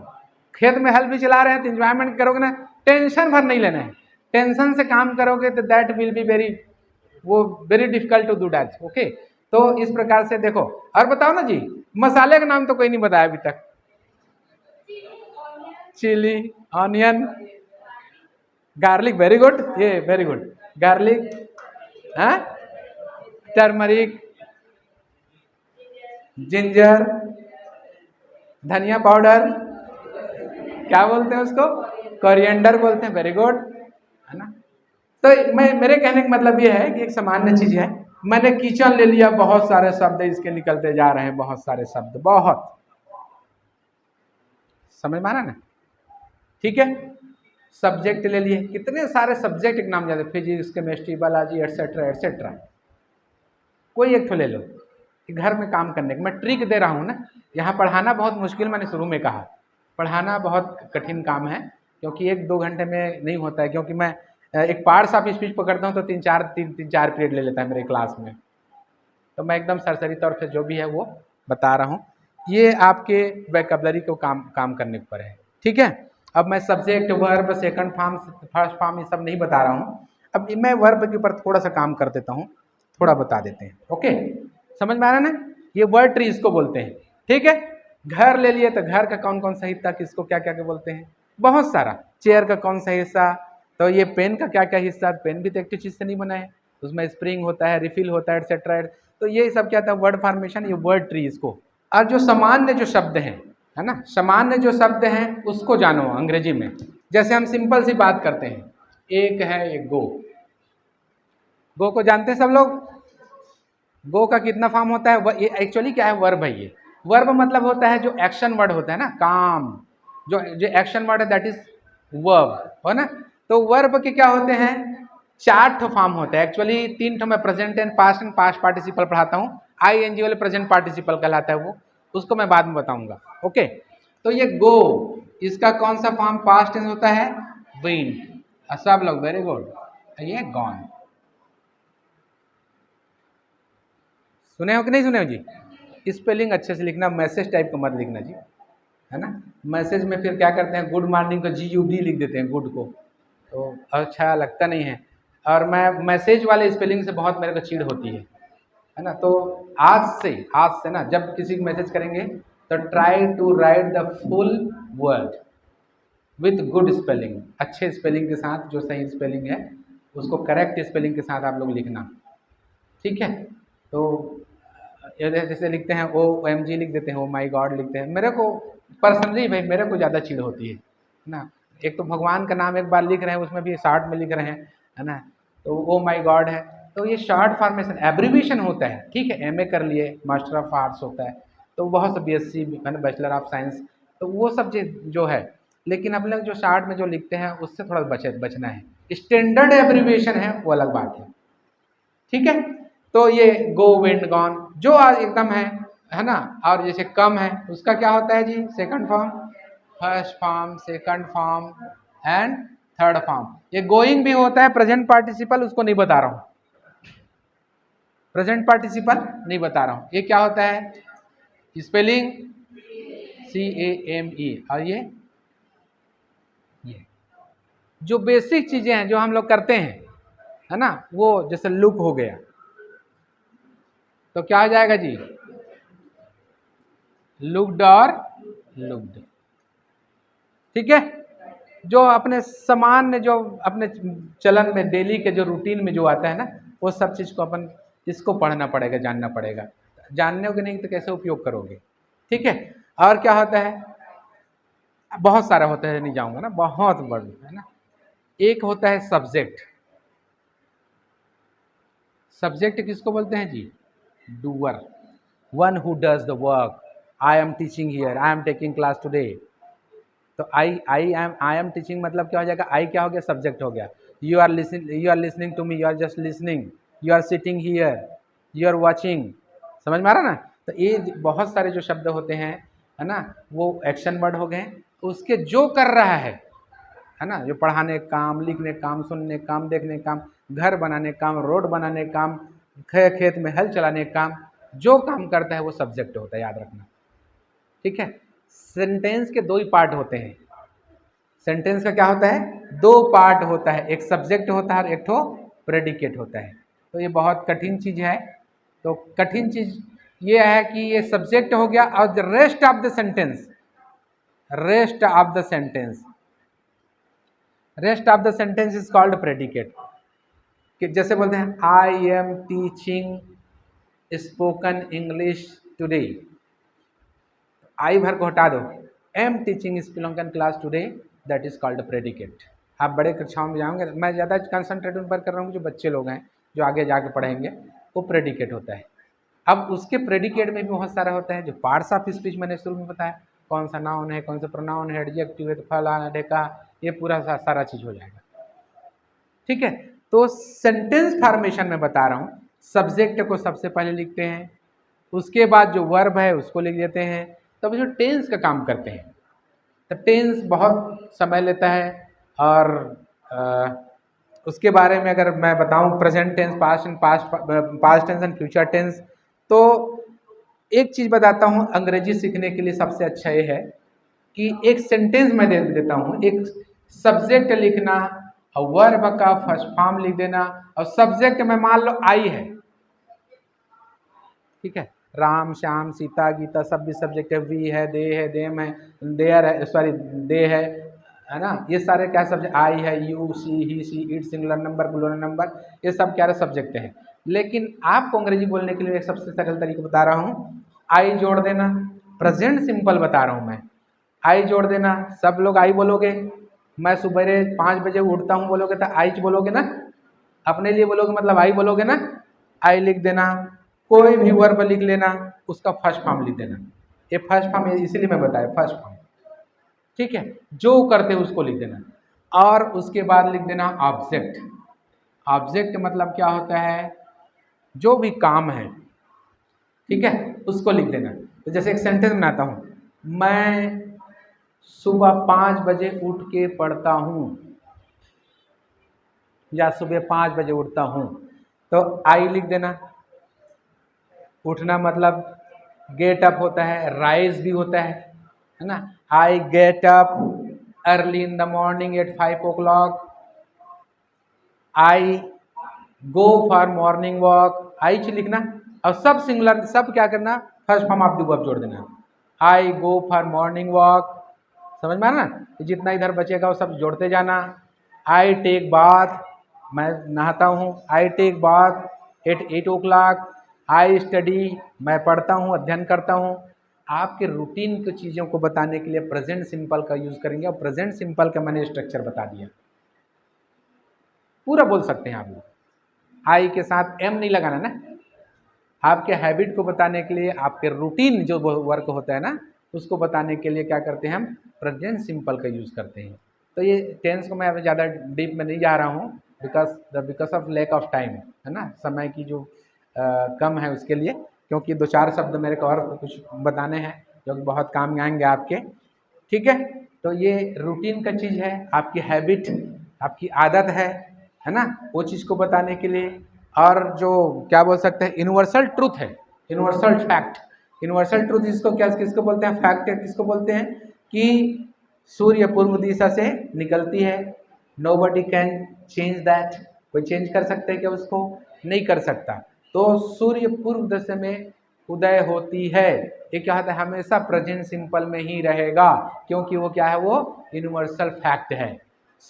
खेत में हल भी चला रहे हैं तो एंजॉयमेंट करोगे ना, टेंशन भर नहीं लेना है। टेंशन से काम करोगे तो that will be very difficult to do that. Okay? तो इस प्रकार से देखो। और बताओ ना जी, मसाले का नाम तो कोई नहीं बताया अभी तक। Chilli, onion, garlic, very good, ये वेरी गुड। गार्लिक, हाँ, टर्मरिक, जिंजर, धनिया पाउडर, क्या बोलते हैं उसको? कोरिएंडर बोलते हैं, वेरी गुड, है ना? तो मेरे कहने का मतलब ये है कि एक सामान्य चीज है। मैंने किचन ले लिया, बहुत सारे शब्द इसके निकलते जा रहे हैं, बहुत सारे शब्द, बहुत समझ में आ रहा ना? ठीक है? सब्जेक्ट ले लिए, कितने सारे सब्जेक्ट के नाम जाते, physics, chemistry, biology, etcetera etcetera. कोई एक तो ले लो कि घर में काम करने का। मैं ट्रिक दे रहा हूँ ना। यहाँ पढ़ाना बहुत मुश्किल, मैंने शुरू में कहा, पढ़ाना बहुत कठिन काम है, क्योंकि 1-2 घंटे में नहीं होता है। क्योंकि मैं एक पार्ट्स ऑफ स्पीच पकड़ता हूँ तो तीन चार पीरियड ले लेता है मेरे क्लास में। तो मैं एकदम सरसरी तौर पे जो भी है वो बता रहा हूँ। ये आपके वैकेबलरी को काम करने पर है, ठीक है। अब मैं subject, verb, second form, first form ये सब नहीं बता रहा हूँ। अब मैं वर्ब के ऊपर थोड़ा सा काम कर देता हूँ, थोड़ा बता देते हैं। ओके, समझ में आ रहा है ना? ये वर्ड ट्री इसको बोलते हैं, ठीक है। घर ले लिए तो घर का कौन कौन सा हिस्सा किसको क्या क्या बोलते हैं, बहुत सारा। चेयर का कौन सा हिस्सा, तो ये पेन का क्या क्या हिस्सा, पेन भी तो एक चीज़ से नहीं बना है, उसमें स्प्रिंग होता है, रिफिल होता है, एटसेट्रा। तो ये सब क्या था, वर्ड फॉर्मेशन, ये वर्ड ट्री इसको। और जो सामान्य जो शब्द हैं, है ना, सामान्य जो शब्द हैं उसको जानो अंग्रेजी में। जैसे हम सिंपल सी बात करते हैं, एक है एक गो। गो को जानते हैं सब लोग? गो का कितना फॉर्म होता है? ये एक्चुअली क्या है, वर्ब है। ये वर्ब मतलब होता है जो एक्शन वर्ड होता है ना, काम, जो एक्शन वर्ड है दैट इज वर्ब, है ना। तो वर्ब के क्या होते हैं, 4 ठो फॉर्म होते हैं एक्चुअली। 3 ठो मैं प्रेजेंट एंड पास्ट पार्टिसिपल पढ़ाता हूँ। ING वाले प्रेजेंट पार्टिसिपल कहलाता है वो, उसको मैं बाद में बताऊंगा। ओके, तो ये गो, इसका कौन सा फॉर्म पास्ट टेंस होता है, वेंट। सब लोग वेरी गुड। ये गॉन, सुने हो कि नहीं सुने हो जी? स्पेलिंग अच्छे से लिखना, मैसेज टाइप का मत लिखना जी, है ना। मैसेज में फिर क्या करते हैं, गुड मॉर्निंग को GUD लिख देते हैं, गुड को, तो अच्छा लगता नहीं है। और मैं मैसेज वाले स्पेलिंग से बहुत मेरे को चिढ़ होती है ना। तो आज से ना जब किसी को मैसेज करेंगे तो try to write the full word with good spelling, अच्छे स्पेलिंग के साथ, जो सही स्पेलिंग है उसको करेक्ट स्पेलिंग के साथ आप लोग लिखना, ठीक है। तो जैसे लिखते हैं OMG लिख देते हैं, ओ माई गॉड लिखते हैं। मेरे को पर्सनली भाई मेरे को ज़्यादा चिढ़ होती है ना। एक तो भगवान का नाम एक बार लिख रहे हैं, उसमें भी शॉर्ट में लिख रहे हैं, है ना। तो ओ माई गॉड है, तो ये शॉर्ट फॉर्मेशन एब्रीविएशन होता है, ठीक है। MA कर लिए, मास्टर ऑफ आर्ट्स होता है, तो बहुत से BSc, बैचलर ऑफ साइंस, तो वो सब चीज़ जो है। लेकिन अपने लोग जो शॉर्ट में जो लिखते हैं उससे थोड़ा बचना है। स्टैंडर्ड एब्रीविएशन है वो अलग बात है, ठीक है। तो ये गो, वेंट, गॉन जो आज एकदम है ना। और जैसे कम है उसका क्या होता है जी, second form, first form, second form and third form. ये गोइंग भी होता है प्रेजेंट पार्टिसिपल, उसको नहीं बता रहा हूँ, प्रेजेंट पार्टिसिपल नहीं बता रहा हूँ। ये क्या होता है, स्पेलिंग CAME। और ये जो बेसिक चीजें हैं जो हम लोग करते हैं, है ना, वो जैसे लुक हो गया तो क्या हो जाएगा जी, लुक्ड और लुक्ड, ठीक है। जो अपने सामान्य, जो अपने चलन में, डेली के जो रूटीन में जो आता है ना, वो सब चीज़ को अपन इसको पढ़ना पड़ेगा, जानना पड़ेगा। जानने के नहीं तो कैसे उपयोग करोगे, ठीक है। और क्या होता है, बहुत सारा होता है, नहीं जाऊंगा ना, बहुत बड़ा है ना। एक होता है सब्जेक्ट। सब्जेक्ट किसको बोलते हैं जी, doer, one who does the work. I am teaching here, I am taking class today. तो आई एम टीचिंग मतलब क्या हो जाएगा, आई क्या हो गया, सब्जेक्ट हो गया। You are listening to me, you are just listening, you are sitting here, you are watching. समझ में आ रहा ना। तो ये बहुत सारे जो शब्द होते हैं, है ना, वो एक्शन वर्ड हो गए। उसके जो कर रहा है ना, जो पढ़ाने काम, लिखने काम, सुनने काम, देखने काम, घर बनाने काम, रोड बनाने काम, खेत में हल चलाने काम, जो काम करता है वो सब्जेक्ट होता है, याद रखना, ठीक है। सेंटेंस के 2 ही पार्ट होते हैं। सेंटेंस का क्या होता है, 2 पार्ट होता है, एक सब्जेक्ट होता है और एक ठो प्रेडिकेट होता है। तो ये बहुत कठिन चीज़ है। तो कठिन चीज़ ये है कि ये सब्जेक्ट हो गया और the rest of the sentence, rest of the sentence, rest of the sentence is called predicate. कि जैसे बोलते हैं I am teaching spoken English today, I भर को हटा दो, am teaching spoken class today, that is called predicate. आप बड़े कक्षाओं में जाओगे, मैं ज़्यादा कंसंट्रेट उन पर कर रहा हूँ जो बच्चे लोग हैं, जो आगे जाके पढ़ेंगे, वो प्रेडिकेट होता है। अब उसके प्रेडिकेट में भी बहुत सारा होता है। जो पार्ट्स ऑफ स्पीच मैंने शुरू में बताया, कौन सा नाउन है, कौन सा प्रोनाउन है, एडजेक्टिव है, फलाना ढेका, ये पूरा सारा चीज़ हो जाएगा, ठीक है। तो सेंटेंस फॉर्मेशन में बता रहा हूँ, सब्जेक्ट को सबसे पहले लिखते हैं, उसके बाद जो वर्ब है उसको लिख देते हैं, तब जो टेंस का काम करते हैं। तो टेंस बहुत समय लेता है और उसके बारे में अगर मैं बताऊं present tense, past tense and future tense, तो एक चीज़ बताता हूं अंग्रेजी सीखने के लिए सबसे अच्छा ये है कि एक सेंटेंस में दे देता हूं, एक सब्जेक्ट लिखना और वर्ब का फर्स्ट फॉर्म लिख देना, और सब्जेक्ट में मान लो आई है, ठीक है, राम श्याम सीता गीता सब भी सब्जेक्ट है, वी है, दे है, देम है, देयर है, सॉरी दे है ना, ये सारे क्या सब्जेक्ट, आई है, you, she, he, she, it, singular number, plural number, ये सब क्या सब्जेक्ट है। लेकिन आपको अंग्रेजी बोलने के लिए एक सबसे सरल तरीका बता रहा हूँ, आई जोड़ देना, प्रेजेंट सिंपल बता रहा हूँ मैं, आई जोड़ देना, सब लोग आई बोलोगे, मैं सुबह 5 बजे उठता हूँ बोलोगे तो आई बोलोगे ना, अपने लिए बोलोगे मतलब आई बोलोगे ना, आई लिख देना, कोई भी वर्ब लिख लेना, उसका फर्स्ट फॉर्म लिख देना, ये फर्स्ट फॉर्म इसीलिए मैं बताया फर्स्ट फॉर्म, ठीक है, जो करते हैं उसको लिख देना, और उसके बाद लिख देना ऑब्जेक्ट। ऑब्जेक्ट मतलब क्या होता है, जो भी काम है, ठीक है, उसको लिख देना। तो जैसे एक सेंटेंस बनाता हूँ, मैं सुबह 5 बजे उठ के पढ़ता हूँ, या सुबह 5 बजे उठता हूँ, तो आई लिख देना। उठना मतलब गेट अप होता है, राइज भी होता है ना, I get up early in the morning at 5 o'clock, I go for morning walk, I च लिखना, और सब सिंगुलर, सब क्या करना, first form of the verb जोड़ देना, I go for morning walk, समझ में आना, जितना इधर बचेगा वो सब जोड़ते जाना। आई टेक बाथ, मैं नहाता हूँ, I take bath at 8 o'clock, I study, मैं पढ़ता हूँ, अध्ययन करता हूँ। आपके रूटीन की चीज़ों को बताने के लिए प्रेजेंट सिंपल का यूज़ करेंगे, और प्रेजेंट सिंपल का मैंने स्ट्रक्चर बता दिया, पूरा बोल सकते हैं आप लोग, आई के साथ एम नहीं लगाना ना, आपके हैबिट को बताने के लिए, आपके रूटीन जो वर्क होता है ना, उसको बताने के लिए क्या करते हैं हम, प्रेजेंट सिंपल का यूज़ करते हैं। तो ये टेंस को मैं अभी ज़्यादा डीप में नहीं जा रहा हूँ, because of lack of time, है ना, समय की जो कम है उसके लिए, क्योंकि 2-4 शब्द मेरे को और कुछ बताने हैं जो कि बहुत काम आएंगे आपके, ठीक है। तो ये रूटीन का चीज़ है, आपकी हैबिट, आपकी आदत है ना, वो चीज़ को बताने के लिए। और जो क्या बोल सकते हैं, यूनिवर्सल ट्रूथ है, यूनिवर्सल फैक्ट, यूनिवर्सल ट्रूथ इसको क्या किसको बोलते हैं, फैक्ट है, किसको बोलते हैं कि सूर्य पूर्व दिशा से निकलती है, नोबडी कैन चेंज दैट, कोई चेंज कर सकते हैं क्या उसको, नहीं कर सकता। तो सूर्य पूर्व दिशा में उदय होती है, ये क्या होता है, हमेशा प्रेजेंट सिंपल में ही रहेगा, क्योंकि वो क्या है, वो यूनिवर्सल फैक्ट है,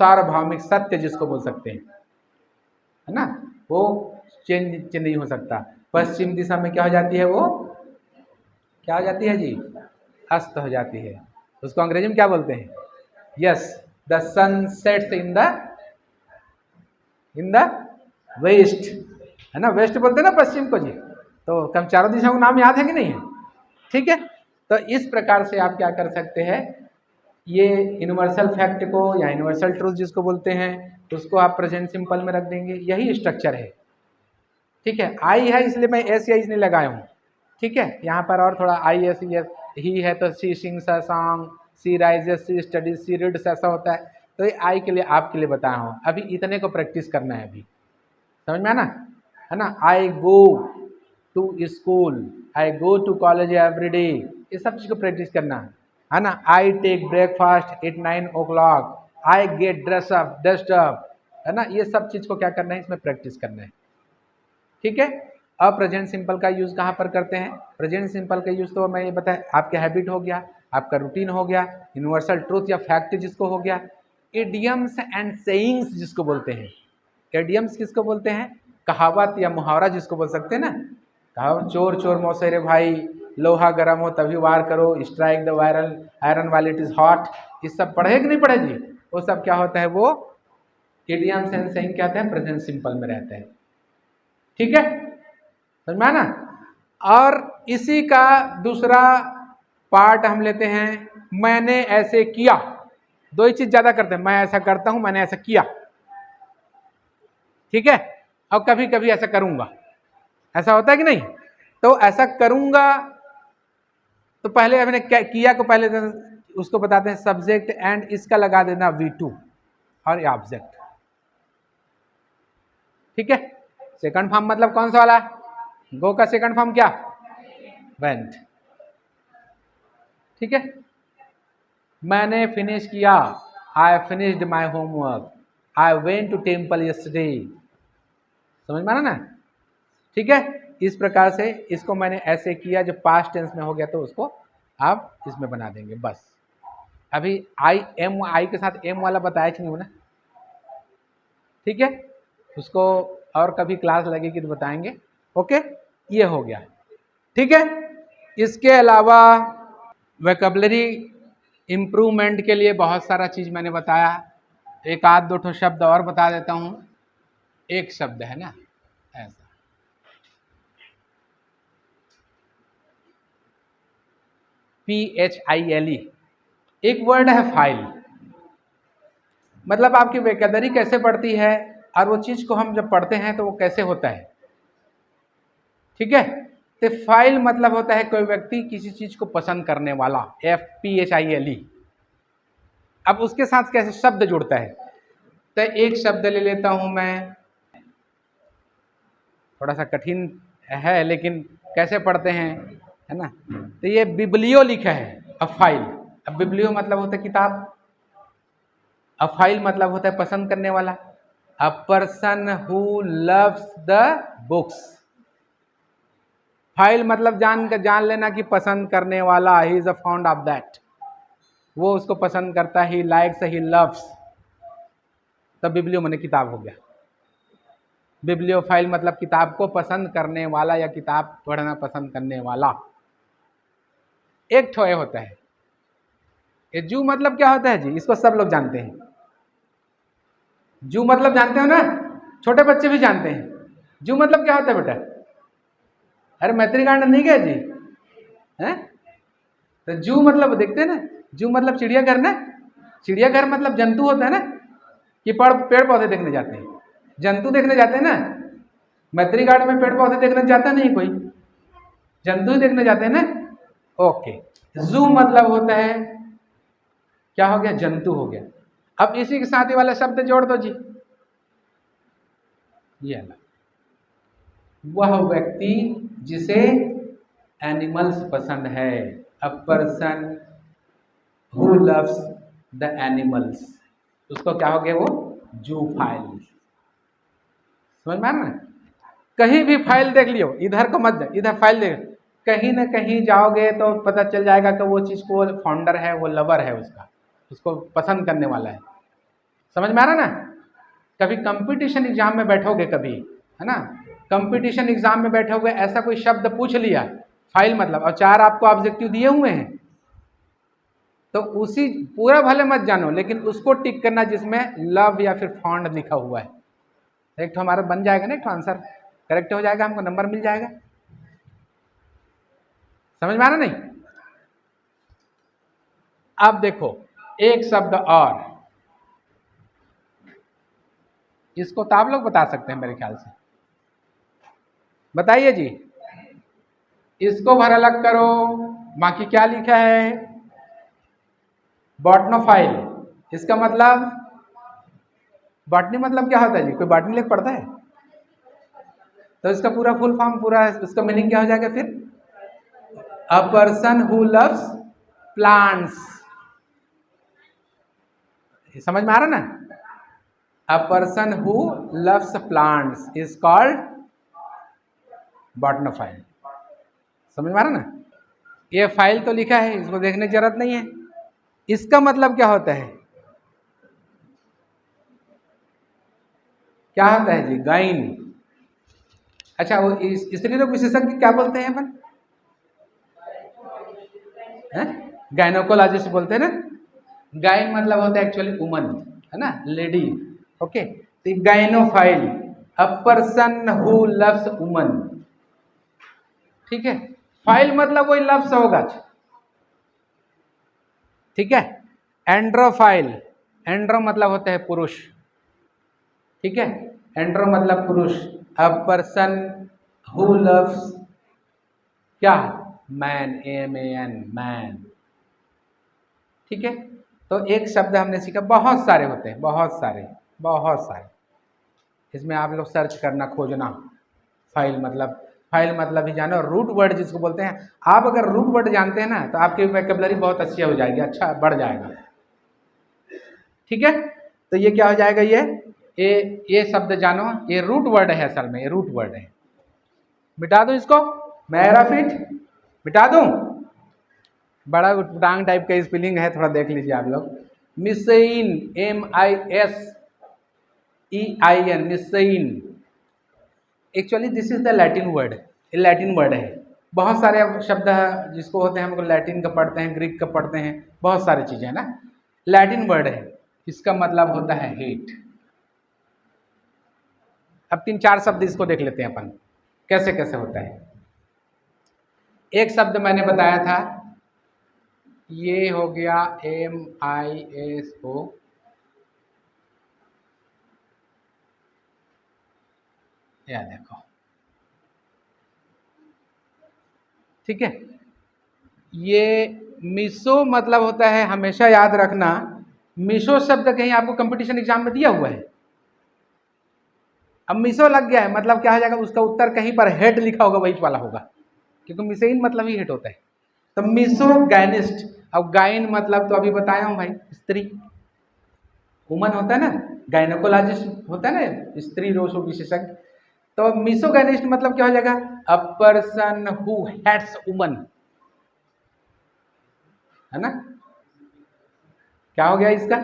सार्वभौमिक सत्य जिसको बोल सकते हैं, है ना, वो चेंज नहीं हो सकता। पश्चिम दिशा में क्या हो जाती है, वो क्या हो जाती है जी, अस्त हो जाती है, उसको अंग्रेजी में क्या बोलते हैं, yes, the sun sets in the west, है ना, वेस्ट बोलते हैं ना पश्चिम को जी। तो कम चारों दिशाओं का नाम याद है कि नहीं है, ठीक है। तो इस प्रकार से आप क्या कर सकते हैं, ये यूनिवर्सल फैक्ट को या यूनिवर्सल ट्रूथ जिसको बोलते हैं, उसको आप प्रेजेंट सिंपल में रख देंगे, यही स्ट्रक्चर है, ठीक है। आई है इसलिए मैं एस या नहीं लगाया हूँ, ठीक है, यहाँ पर और थोड़ा आई एस एस, ही है तो she sings a song, she rises, she studies, she reads, ऐसा होता है। तो ये आई के लिए आपके लिए बताया हूँ, अभी इतने को प्रैक्टिस करना है, अभी समझ में आना, है ना। I go to school, I go to college every day, ये सब चीज़ को प्रैक्टिस करना है ना। I take breakfast at 9 o'clock, I get dress up, dust up, है ना, ये सब चीज़ को क्या करना है, इसमें प्रैक्टिस करना है, ठीक है। अब प्रेजेंट सिंपल का यूज़ कहाँ पर करते हैं, प्रेजेंट सिंपल का यूज़ तो मैं ये बताया, आपके हैबिट हो गया, आपका रूटीन हो गया, यूनिवर्सल ट्रूथ या फैक्ट जिसको हो गया, इडियम्स एंड सेइंग्स जिसको बोलते हैं, इडियम्स किसको बोलते हैं, कहावत या मुहावरा जिसको बोल सकते हैं ना, कहावत, चोर चोर मौसेरे भाई, लोहा गर्म हो तभी वार करो, strike the viral iron while it is hot, ये सब पढ़े कि नहीं पढ़े जी, वो सब क्या होता है, वो इडियम्स एंड सेइंग क्या होते हैं, प्रेजेंट सिंपल में रहते हैं, ठीक है, समझ में आना। और इसी का दूसरा पार्ट हम लेते हैं, मैंने ऐसे किया, दो ही चीज ज्यादा करते हैं, मैं ऐसा करता हूं, मैंने ऐसा किया, ठीक है, और कभी कभी ऐसा करूंगा, ऐसा होता है कि नहीं। तो ऐसा करूंगा, तो पहले हमने किया को पहले उसको बताते हैं सब्जेक्ट, एंड इसका लगा देना V2 और ऑब्जेक्ट, ठीक है। सेकंड फॉर्म मतलब कौन सा वाला? गो का सेकंड फॉर्म क्या? वेंट। ठीक है। मैंने फिनिश किया, I finished my homework, I went to temple yesterday. समझ में आना ना? ठीक है। इस प्रकार से इसको मैंने ऐसे किया, जो पास्ट टेंस में हो गया तो उसको आप इसमें बना देंगे बस। अभी आई के साथ एम वाला बताया कि नहीं ना? ठीक है। उसको और कभी क्लास लगेगी तो बताएंगे। ओके, ये हो गया। ठीक है। इसके अलावा वोकैबुलरी इम्प्रूवमेंट के लिए बहुत सारा चीज़ मैंने बताया। एक आध दो ठो शब्द और बता देता हूँ। एक शब्द है ना ऐसा, PHILE, एक वर्ड है फाइल। मतलब आपकी वोकैबुलरी कैसे बढ़ती है और वो चीज़ को हम जब पढ़ते हैं तो वो कैसे होता है। ठीक है। तो फाइल मतलब होता है कोई व्यक्ति किसी चीज़ को पसंद करने वाला, FPHILE। अब उसके साथ कैसे शब्द जुड़ता है, तो एक शब्द ले लेता हूं मैं, थोड़ा सा कठिन है लेकिन कैसे पढ़ते हैं, है ना? तो ये बिब्लियो लिखा है, अ फाइल। अब बिब्लियो मतलब होता है किताब, अ फाइल मतलब होता है पसंद करने वाला। अ person who loves the books. File मतलब जान लेना कि पसंद करने वाला, he is a fond of that, वो उसको पसंद करता है, ही लाइक्स, ही लव्स। तब बिब्लियो माने किताब हो गया। बिब्लियोफाइल मतलब किताब को पसंद करने वाला या किताब पढ़ना पसंद करने वाला। एक ठोए होता है। ये जू मतलब क्या होता है जी? इसको सब लोग जानते हैं। जू मतलब जानते हो ना? छोटे बच्चे भी जानते हैं। जू मतलब क्या होता है बेटा? अरे मैत्री गार्डन नहीं गए जी? हैं? तो जू मतलब देखते हैं ना, जू मतलब चिड़ियाघर ना। चिड़ियाघर मतलब जंतु होता है ना, कि पेड़ पौधे देखने जाते हैं, जंतु देखने जाते हैं ना। मैत्री गार्डन में पेड़ पौधे देखने जाता नहीं कोई, जंतु ही देखने जाते हैं ना। ओके। जू मतलब होता है, क्या हो गया? जंतु हो गया। अब इसी के साथ ही वाला शब्द जोड़ दो जी, ये है वह व्यक्ति जिसे एनिमल्स पसंद है, अ person who loves the animals, उसको क्या हो गया? वो जूफाइल। समझ में आना? कहीं भी फाइल देख लियो, इधर को मत, इधर फाइल देख, कहीं ना कहीं जाओगे तो पता चल जाएगा कि वो चीज़ को फाउंडर है, वो लवर है उसका, उसको पसंद करने वाला है। समझ में आ रहा ना? कभी कंपटीशन एग्जाम में बैठोगे, कभी है ना, कंपटीशन एग्जाम में बैठोगे, ऐसा कोई शब्द पूछ लिया फाइल मतलब, और 4 आपको ऑब्जेक्टिव दिए हुए हैं, तो उसी पूरा भले मत जानो लेकिन उसको टिक करना जिसमें लव या फिर फॉन्ड लिखा हुआ है। एक तो हमारा बन जाएगा ना, एक तो आंसर करेक्ट हो जाएगा, हमको नंबर मिल जाएगा। समझ में आ रहा नहीं? अब देखो एक शब्द और, इसको तो आप लोग बता सकते हैं मेरे ख्याल से। बताइए जी, इसको भर अलग करो। बाकी क्या लिखा है? बॉटनोफाइल। इसका मतलब, बॉटनी मतलब क्या होता है जी? कोई बॉटनी लेख पढ़ता है? तो इसका पूरा फुल फॉर्म, पूरा इसका मीनिंग क्या हो जाएगा फिर? A person who loves plants. समझ में आ रहा ना? A person who loves plants is called botanophile. समझ में आ रहा ना? ये फाइल तो लिखा है, इसको देखने की जरूरत नहीं है। इसका मतलब क्या होता है? क्या होता है जी? गाइन। अच्छा, वो स्त्री रोग विशेषज्ञ क्या बोलते हैं अपन? गायनोकोलॉजिस्ट बोलते हैं ना। गाइन मतलब होता है एक्चुअली वुमन, है ना, लेडी। ओके। तो gynophile, a person who loves woman. ठीक है। फाइल मतलब वही लव्स होगा। ठीक है। एंड्रोफाइल, एंड्रो मतलब होता है पुरुष। ठीक है। एंड्रो मतलब पुरुष। अ पर्सन हु लव्स क्या? Man, MAN, man. ठीक है। तो एक शब्द हमने सीखा, बहुत सारे होते हैं, बहुत सारे, बहुत सारे। इसमें आप लोग सर्च करना, खोजना। फाइल मतलब ही जानो, रूट वर्ड जिसको बोलते हैं। आप अगर रूट वर्ड जानते हैं ना तो आपकी वोकैबुलरी बहुत अच्छी हो जाएगी, अच्छा बढ़ जाएगा। ठीक है, तो ये क्या हो जाएगा, ये शब्द जानो, ये रूट वर्ड है, असल में ये रूट वर्ड है। मिटा दूं इसको, मैराफिट मिटा दूं, बड़ा उटपटांग टाइप का स्पेलिंग है, थोड़ा देख लीजिए आप लोग। Misein, MISEIN, misein. Actually this is the Latin word, ये लैटिन वर्ड है। बहुत सारे शब्द जिसको होते हैं, हमको लैटिन का पढ़ते हैं, ग्रीक का पढ़ते हैं, बहुत सारी चीज़ें है ना। लैटिन वर्ड है, इसका मतलब होता है हेट। अब 3-4 शब्द इसको देख लेते हैं अपन, कैसे कैसे होता है। एक शब्द मैंने बताया था, ये हो गया MISO, या देखो, ठीक है। ये मिसो मतलब होता है, हमेशा याद रखना, मिसो शब्द कहीं आपको कंपटीशन एग्जाम में दिया हुआ है। अब मिसो लग गया है मतलब क्या हो जाएगा, उसका उत्तर कहीं पर हेट लिखा होगा, वही वाला होगा, क्योंकि मिसेइन मतलब ही हेट होता है। तो मिसोगैनिस्ट, अब गाइन मतलब तो अभी बताया हूँ भाई, स्त्री, वुमन होता है ना, गायनोकोलॉजिस्ट होता है ना, स्त्री रोग विशेषज्ञ। तो मिसोगैनिस्ट मतलब क्या हो जाएगा, a person who hates woman, है ना। क्या हो गया इसका,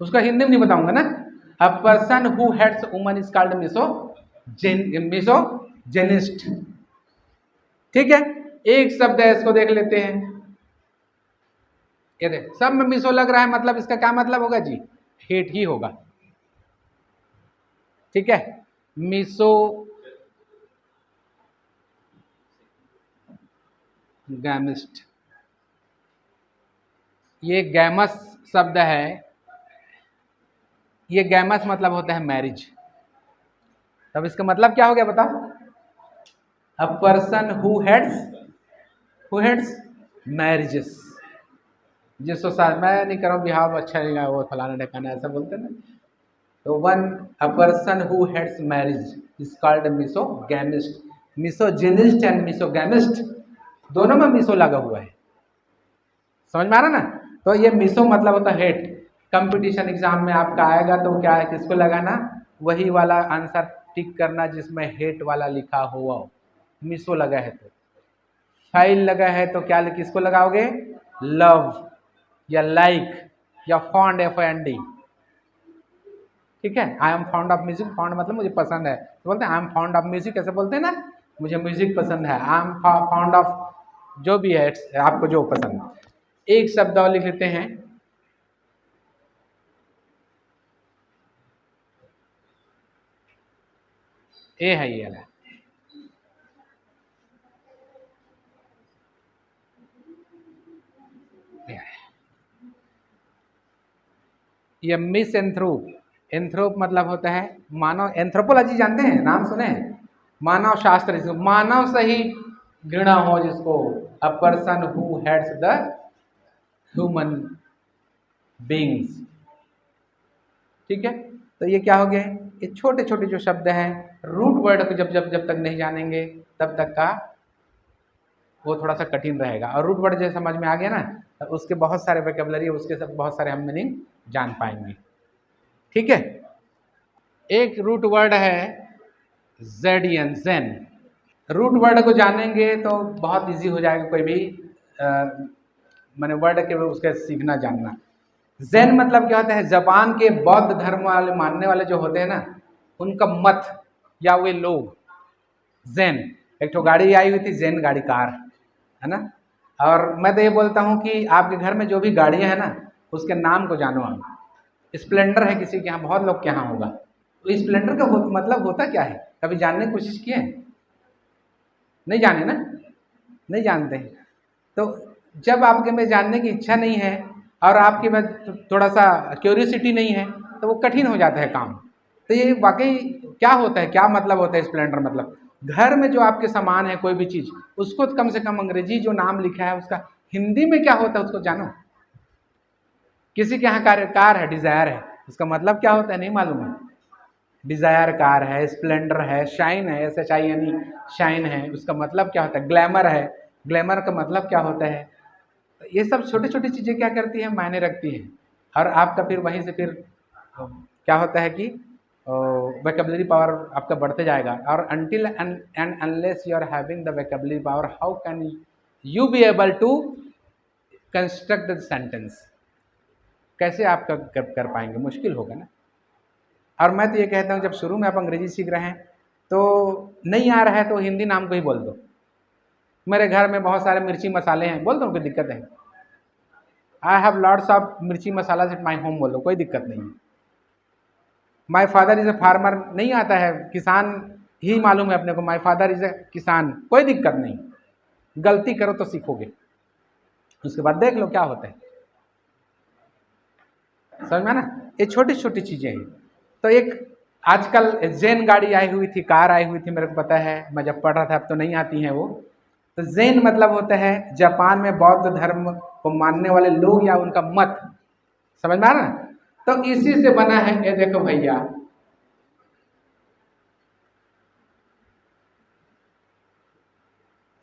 उसका हिंदी में नहीं बताऊंगा ना। A person who hates woman is called misogynist. ठीक है, एक शब्द है, इसको देख लेते हैं। ये देख, सब में मिसो लग रहा है, मतलब इसका क्या मतलब होगा जी, हेट ही होगा। ठीक है, मिसो गैमिस्ट, ये गैमस शब्द है, ये गैमस मतलब होता है मैरिज। तब इसका मतलब क्या हो गया बताओ, अ पर्सन हु हेड्स मैरिजेस। जिसको साथ मैं नहीं कर रहा हूँ, बिहाव अच्छा नहीं, वो फलाना ढकाना ऐसा बोलते हैं ना। तो a person who hates marriage is called misogamist. Misogynist and misogamist दोनों में मिसो लगा हुआ है, समझ में आ रहा ना। तो ये मिसो मतलब होता है हेट। कंपटीशन एग्जाम में आपका आएगा तो क्या है, किसको लगाना, वही वाला आंसर टिक करना जिसमें हेट वाला लिखा हुआ, मिसो लगा है तो। फाइल लगा है तो क्या किसको लगाओगे, लव या लाइक या फॉन्ड, FOND। ठीक है, I am fond of music, fond मतलब मुझे पसंद है, तो बोलते हैं I am fond of music, कैसे बोलते हैं ना, मुझे म्यूजिक पसंद है, आई एम फॉन्ड ऑफ जो भी है, आपको जो पसंद है। एक शब्द और लिख लेते हैं, ए है ये वाला, ये मिस एंथ्रोप। एंथ्रोप मतलब होता है मानव, एंथ्रोपोलॉजी जानते हैं, नाम सुने हैं, मानव शास्त्र, जिसको मानव से ही घृणा हो, जिसको a person who hates the human beings. ठीक है, तो ये क्या हो गया, ये छोटे छोटे जो शब्द हैं, रूट वर्ड को जब तक नहीं जानेंगे तब तक का वो थोड़ा सा कठिन रहेगा। और रूट वर्ड जैसे समझ में आ गया ना, तो उसके बहुत सारे वोकैबुलरी, उसके सब बहुत सारे हम मीनिंग जान पाएंगे। ठीक है, एक रूट वर्ड है ज़ेडियन, ज़ेन। रूट वर्ड को जानेंगे तो बहुत इजी हो जाएगा, कोई भी मैंने वर्ड के उसके सीखना जानना। ज़ेन मतलब क्या होता है, जापान के बौद्ध धर्म वाले मानने वाले जो होते हैं ना, उनका मत या वे लोग, ज़ेन। एक तो गाड़ी आई हुई थी, ज़ेन गाड़ी, कार, है ना। और मैं तो ये बोलता हूँ कि आपके घर में जो भी गाड़ियाँ हैं ना, उसके नाम को जानो आप। स्प्लेंडर है किसी के यहाँ, बहुत लोग के यहाँ होगा, तो स्प्लेंडर का मतलब होता क्या है, कभी जानने की कोशिश किए? नहीं जाने ना, नहीं जानते हैं। तो जब आपके में जानने की इच्छा नहीं है और आपके में थोड़ा सा क्यूरियोसिटी नहीं है, तो वो कठिन हो जाता है काम। तो ये वाकई क्या होता है, क्या मतलब होता है स्प्लेंडर, मतलब घर में जो आपके सामान है, कोई भी चीज़, उसको कम से कम अंग्रेजी जो नाम लिखा है उसका हिंदी में क्या होता है उसको जानो। किसी के यहाँ कार है, डिज़ायर है, उसका मतलब क्या होता है नहीं मालूम है, डिज़ायर कार है, स्प्लेंडर है, शाइन है, SHINE शाइन है, उसका मतलब क्या होता है, ग्लैमर है, ग्लैमर का मतलब क्या होता है। ये सब छोटी छोटी चीज़ें क्या करती हैं, मायने रखती हैं। और आपका फिर वहीं से फिर क्या होता है कि वोकेबलरी पावर आपका बढ़ते जाएगा। और until and unless you are having the vocabulary power, how can you be able to construct the sentence, कैसे आप कर पाएंगे, मुश्किल होगा ना। और मैं तो ये कहता हूँ, जब शुरू में आप अंग्रेजी सीख रहे हैं तो नहीं आ रहा है तो हिंदी नाम को ही बोल दो। मेरे घर में बहुत सारे मिर्ची मसाले हैं, बोल दो, कोई दिक्कत है। आई हैव लॉट्स ऑफ मिर्ची मसाला एट माई होम, बोल दो, कोई दिक्कत नहीं है। My father is a farmer, नहीं आता है, किसान ही मालूम है अपने को, माई फादर इज़ ए किसान, कोई दिक्कत नहीं। गलती करो तो सीखोगे, उसके बाद देख लो क्या होता है। समझ में ना, ये छोटी छोटी चीज़ें हैं। तो एक आजकल जेन गाड़ी आई हुई थी, कार आई हुई थी, मेरे को पता है, मैं जब पढ़ रहा था, अब तो नहीं आती हैं वो। तो जेन मतलब होता है जापान में बौद्ध धर्म को मानने वाले लोग या उनका मत, समझ में आ रहा। तो इसी से बना है, ये देखो भैया,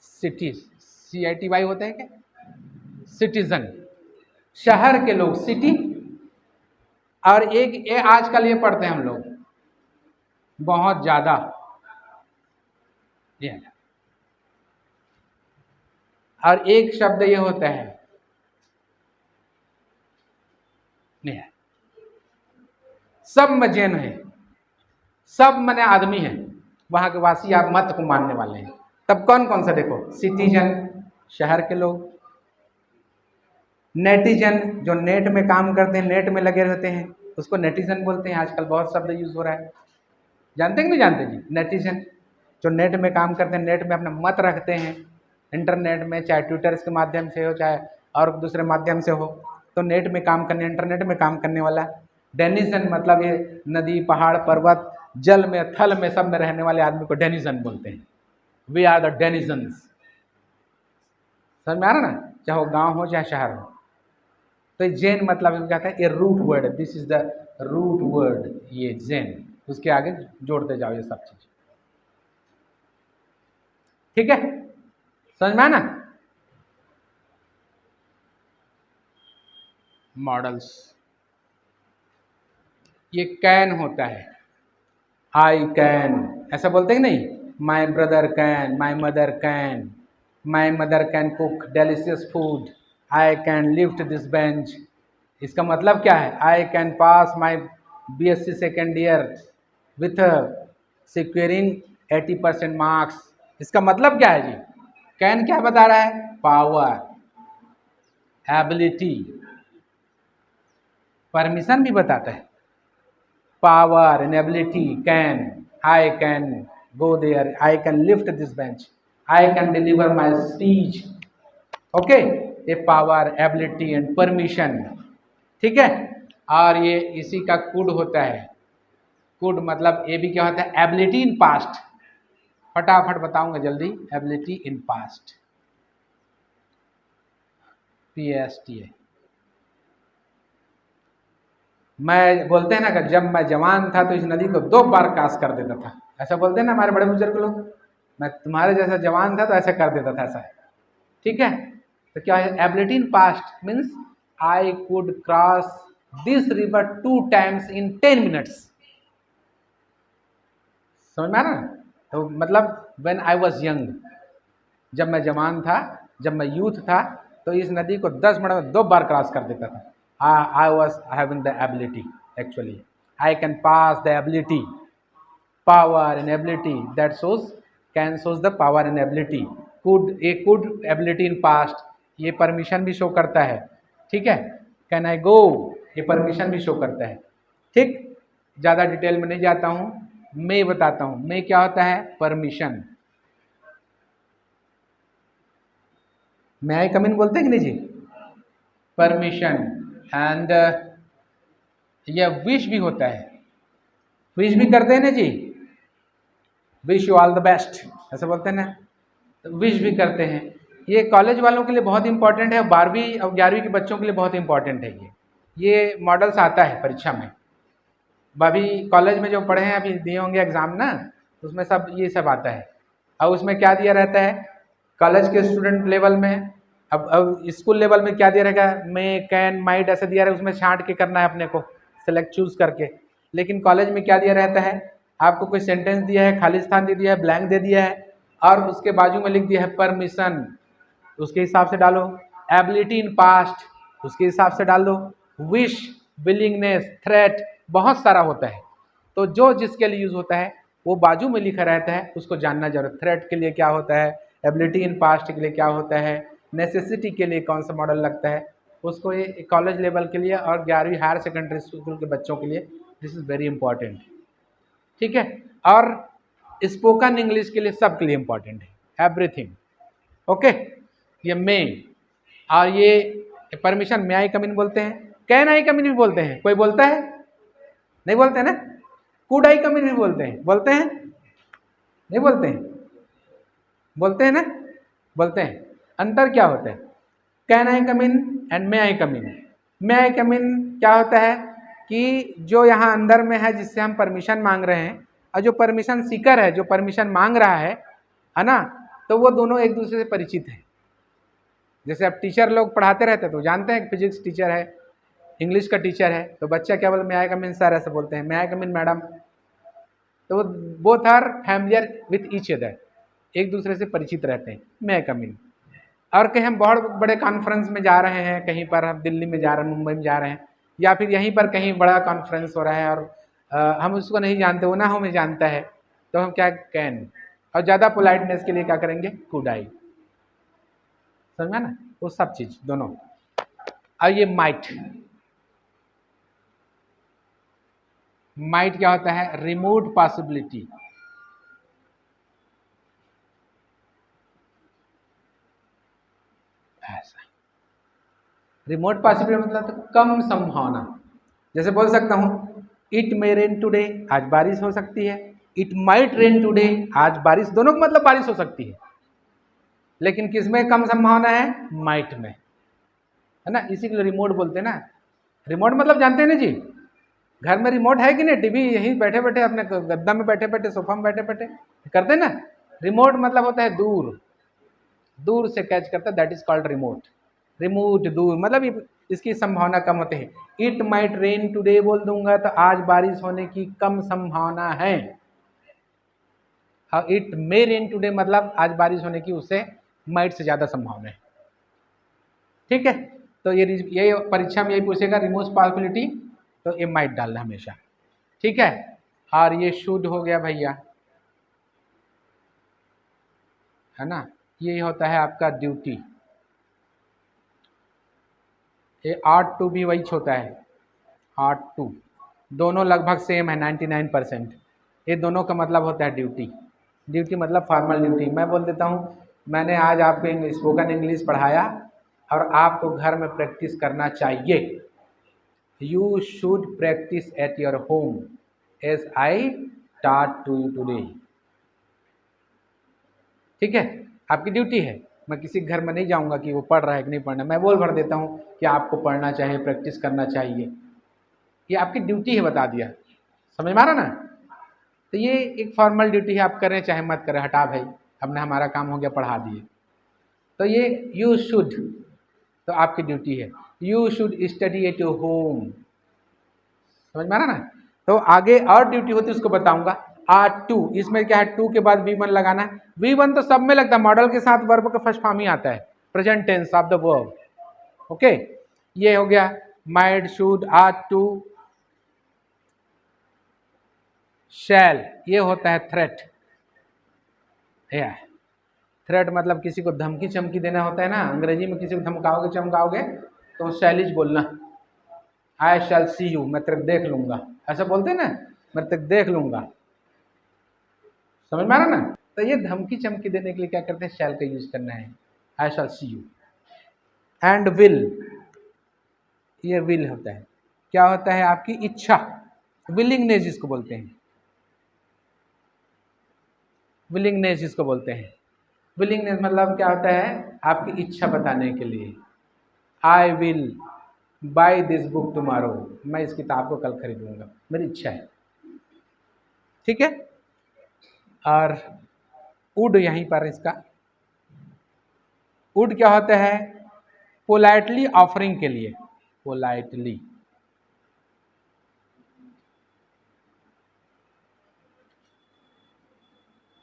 सिटी, CITY होता है क्या, सिटीजन, शहर के लोग, सिटी। और एक ये आजकल ये पढ़ते हैं हम लोग बहुत ज़्यादा, और एक शब्द ये होता है नहीं है, सब मजैन है, सब मने आदमी है, वहाँ के वासी आप मत को मानने वाले हैं। तब कौन कौन सा देखो, सिटीजन शहर के लोग, नेटिजन जो नेट में काम करते हैं, नेट में लगे रहते हैं, उसको नेटिजन बोलते हैं। आजकल बहुत शब्द यूज हो रहा है, जानते हैं कि नहीं जानते जी। नेटिजन जो नेट में काम करते हैं, नेट में अपना मत रखते हैं, इंटरनेट में, चाहे ट्विटर के माध्यम से हो, चाहे और दूसरे माध्यम से हो, तो नेट में काम करने, इंटरनेट में काम करने वाला। डेनिजन मतलब ये नदी, पहाड़, पर्वत, जल में, थल में, सब में रहने वाले आदमी को डेनिजन बोलते हैं। वी आर द डेनिजन्स, समझ में आ रहा ना, चाहे वो गाँव हो चाहे शहर हो। तो जेन मतलब क्या है, ये root word, this is the root word, ये जेन, उसके आगे जोड़ते जाओ ये सब चीज, ठीक है, समझ में आना। मॉडल्स, ये कैन होता है, आई कैन, ऐसा बोलते हैं कि नहीं, my brother can, my mother can, my mother can cook delicious food, I can lift this bench. इसका मतलब क्या है, I can pass my BSc second year with securing 80% marks. इसका मतलब क्या है जी, कैन क्या बता रहा है, पावर, एबिलिटी, परमिशन भी बताता है, power and ability, can, I can go there, I can lift this bench, I can deliver my speech, okay, ये पावर, एबिलिटी एंड परमिशन, ठीक है। और ये इसी का कुड होता है, कुड मतलब ये भी क्या होता है, एबिलिटी इन पास्ट, फटाफट बताऊंगा जल्दी, एबिलिटी इन पास्ट, PAST। मैं बोलते हैं ना कि जब मैं जवान था तो इस नदी को 2 बार क्रॉस कर देता था, ऐसा बोलते हैं ना हमारे बड़े बुजुर्ग लोग, मैं तुम्हारे जैसा जवान था तो ऐसे कर देता था, ऐसा है, ठीक है। तो क्या है, ability in past means I could cross this river 2 times in 10 minutes, समझ में आ रहा। तो मतलब व्हेन आई वॉज यंग, जब मैं जवान था, जब मैं यूथ था, तो इस नदी को 10 मिनट में 2 बार क्रॉस कर देता था। I was having the ability, actually I can pass the ability, power and ability, that shows, can shows the power and ability, could, a could ability in past, ये परमिशन भी show करता है, ठीक है। Can I गो, ये permission भी show करता है, ठीक। ज़्यादा डिटेल में नहीं जाता हूँ, मैं बताता हूँ, मैं क्या होता है, परमिशन। मैं आई कम इन बोलते हैं कि नहीं जी, परमिशन। एंड यह विश भी होता है, विश भी करते हैं ना जी, wish you all the best, ऐसे बोलते हैं ना, तो विश भी करते हैं। ये कॉलेज वालों के लिए बहुत इंपॉर्टेंट है, 12वीं और 11वीं के बच्चों के लिए बहुत इंपॉर्टेंट है। ये मॉडल्स आता है परीक्षा में, अभी कॉलेज में जो पढ़े हैं अभी दिए होंगे एग्ज़ाम ना, तो उसमें सब ये सब आता है। और उसमें क्या दिया रहता है कॉलेज के स्टूडेंट लेवल में, अब स्कूल लेवल में क्या दिया रहेगा, मे, कैन, माइट ऐसे दिया रहेगा, उसमें छांट के करना है अपने को, सेलेक्ट चूज़ करके। लेकिन कॉलेज में क्या दिया रहता है, आपको कोई सेंटेंस दिया है, खाली स्थान दे दिया है, ब्लैंक दे दिया है, और उसके बाजू में लिख दिया है परमिशन, उसके हिसाब से डालो। एबिलिटी इन पास्ट, उसके हिसाब से डाल दो। विश, विलिंगनेस, थ्रेट, बहुत सारा होता है। तो जो जिसके लिए यूज़ होता है वो बाजू में लिखा रहता है, उसको जानना जरूर। थ्रेट के लिए क्या होता है, एबिलिटी इन पास्ट के लिए क्या होता है, नेसेसिटी के लिए कौन सा मॉडल लगता है, उसको ये कॉलेज लेवल के लिए और 11वीं हायर सेकेंडरी स्कूल के बच्चों के लिए दिस इज़ वेरी इंपॉर्टेंट। ठीक है, और स्पोकन इंग्लिश के लिए सबके लिए इंपॉर्टेंट है, एवरीथिंग। ओके, ये मे, और ये परमिशन मे आई कम इन बोलते हैं, कैन आई कम इन भी बोलते हैं। कोई बोलता है? नहीं बोलते हैं ना। कुड आई कम इन भी बोलते हैं, बोलते हैं? नहीं बोलते हैं, बोलते हैं ना, बोलते हैं। अंतर क्या होता है, can I come in and मे आई कम इन। मे आई कम इन क्या होता है कि जो यहाँ अंदर में है जिससे हम परमिशन मांग रहे हैं, और जो परमिशन सीकर है, जो परमिशन मांग रहा है ना, तो वो दोनों एक दूसरे से परिचित हैं। जैसे अब टीचर लोग पढ़ाते रहते हैं तो जानते हैं, फिजिक्स टीचर है, इंग्लिश का टीचर है, तो बच्चा क्या बोले, मे आई कम इन सर, ऐसे बोलते हैं, मे आई कम इन मैडम। तो वो both are familiar with each other, एक दूसरे से परिचित रहते हैं, मे आई कम इन। और कहीं हम बहुत बड़े कॉन्फ्रेंस में जा रहे हैं, कहीं पर हम दिल्ली में जा रहे हैं, मुंबई में जा रहे हैं, या फिर यहीं पर कहीं बड़ा कॉन्फ्रेंस हो रहा है और हम उसको नहीं जानते, वो ना हमें जानता है, तो हम क्या, कैन। और ज़्यादा पोलाइटनेस के लिए क्या करेंगे, कुड आई। समझा ना, वो सब चीज़ दोनों। और ये माइट, माइट क्या होता है, रिमोट पॉसिबिलिटी। ऐसा रिमोट पॉसिबिलिटी मतलब तो कम संभावना। जैसे बोल सकता हूँ इट मे रेन टुडे, आज बारिश हो सकती है। इट माइट रेन टुडे, आज बारिश, दोनों का मतलब बारिश हो सकती है, लेकिन किसमें कम संभावना है, माइट में, है ना। इसी के लिए रिमोट बोलते हैं ना। रिमोट मतलब जानते हैं ना जी, घर में रिमोट है कि नहीं, टीवी यहीं बैठे बैठे अपने गद्दा में बैठे बैठे, सोफा में बैठे बैठे करते हैं ना। रिमोट मतलब होता है दूर, दूर से कैच करता है, that is called remote. Remote दूर मतलब इसकी संभावना कम होती है। इट माइट रेन टुडे बोल दूंगा तो आज बारिश होने की कम संभावना है, और इट मे रेन टुडे मतलब आज बारिश होने की उससे माइट से ज़्यादा संभावना है। ठीक है, तो ये परीक्षा में यही पूछेगा, रिमोट पॉसिबिलिटी, तो ये माइट डालना हमेशा। ठीक है, और ये शुड हो गया भैया, है ना। ये होता है आपका ड्यूटी। ये आर्ट टू भी वही होता है, आर्ट टू, दोनों लगभग सेम है 99%। ये दोनों का मतलब होता है ड्यूटी। ड्यूटी मतलब फॉर्मल ड्यूटी। मैं बोल देता हूँ, मैंने आज आपको स्पोकन इंग्लिश पढ़ाया और आपको घर में प्रैक्टिस करना चाहिए। You should practice at your home as I taught to you today. ठीक है, आपकी ड्यूटी है। मैं किसी घर में नहीं जाऊंगा कि वो पढ़ रहा है कि नहीं पढ़ना, मैं बोल भर देता हूँ कि आपको पढ़ना चाहिए, प्रैक्टिस करना चाहिए। ये आपकी ड्यूटी है, बता दिया, समझ में आ रहा ना। तो ये एक फॉर्मल ड्यूटी है, आप करें चाहे मत करें, हटा भाई, हमने हमारा काम हो गया, पढ़ा दिए। तो ये यू शुड, तो आपकी ड्यूटी है, you should study eight your home. समझ में आ रहा ना। तो आगे और ड्यूटी होती है, उसको बताऊंगा। आर टू, इसमें क्या है, टू के बाद V1 लगाना है। V1 तो सब में लगता है, मॉडल के साथ वर्ब का फर्स्ट फॉर्म ही आता है, present tense of the verb. Okay, ये हो गया might, should, are to, shall, ये होता है थ्रेट। थ्रेट मतलब किसी को धमकी चमकी देना होता है ना, अंग्रेजी में किसी को धमकाओगे चमकाओगे तो शैलिज बोलना, आई शैल सी यू, मैं तेरे देख लूंगा, ऐसा बोलते हैं ना, मैं तेरे देख लूंगा। समझ में आ रहा ना। तो ये धमकी चमकी देने के लिए क्या करते हैं, शैल का यूज करना है, आई शैल सी यू। एंड विल, ये विल होता है, क्या होता है, आपकी इच्छा, विलिंगनेस जिसको बोलते हैं, विलिंगनेस जिसको बोलते हैं। विलिंगनेस मतलब क्या होता है, आपकी इच्छा बताने के लिए। I will, buy this book tomorrow, मैं इस किताब को कल खरीदूंगा, मेरी इच्छा है। ठीक है। और वुड यहीं पर इसका वुड क्या होता है? पोलाइटली ऑफरिंग के लिए, पोलाइटली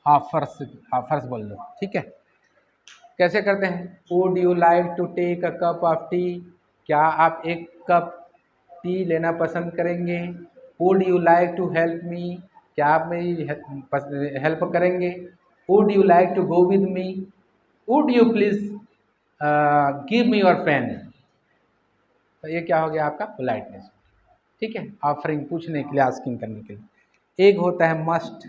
ऑफर्स बोल दो। ठीक है। कैसे करते हैं? Would you like to take a cup of tea, क्या आप एक कप टी लेना पसंद करेंगे? Would you like to help me, क्या आप मेरी हेल्प करेंगे? Would you like to go with me, would you please give me your pen. तो ये क्या हो गया आपका? पोलाइटनेस। ठीक है। ऑफरिंग, पूछने के लिए, आस्किंग करने के लिए। एक होता है मस्ट,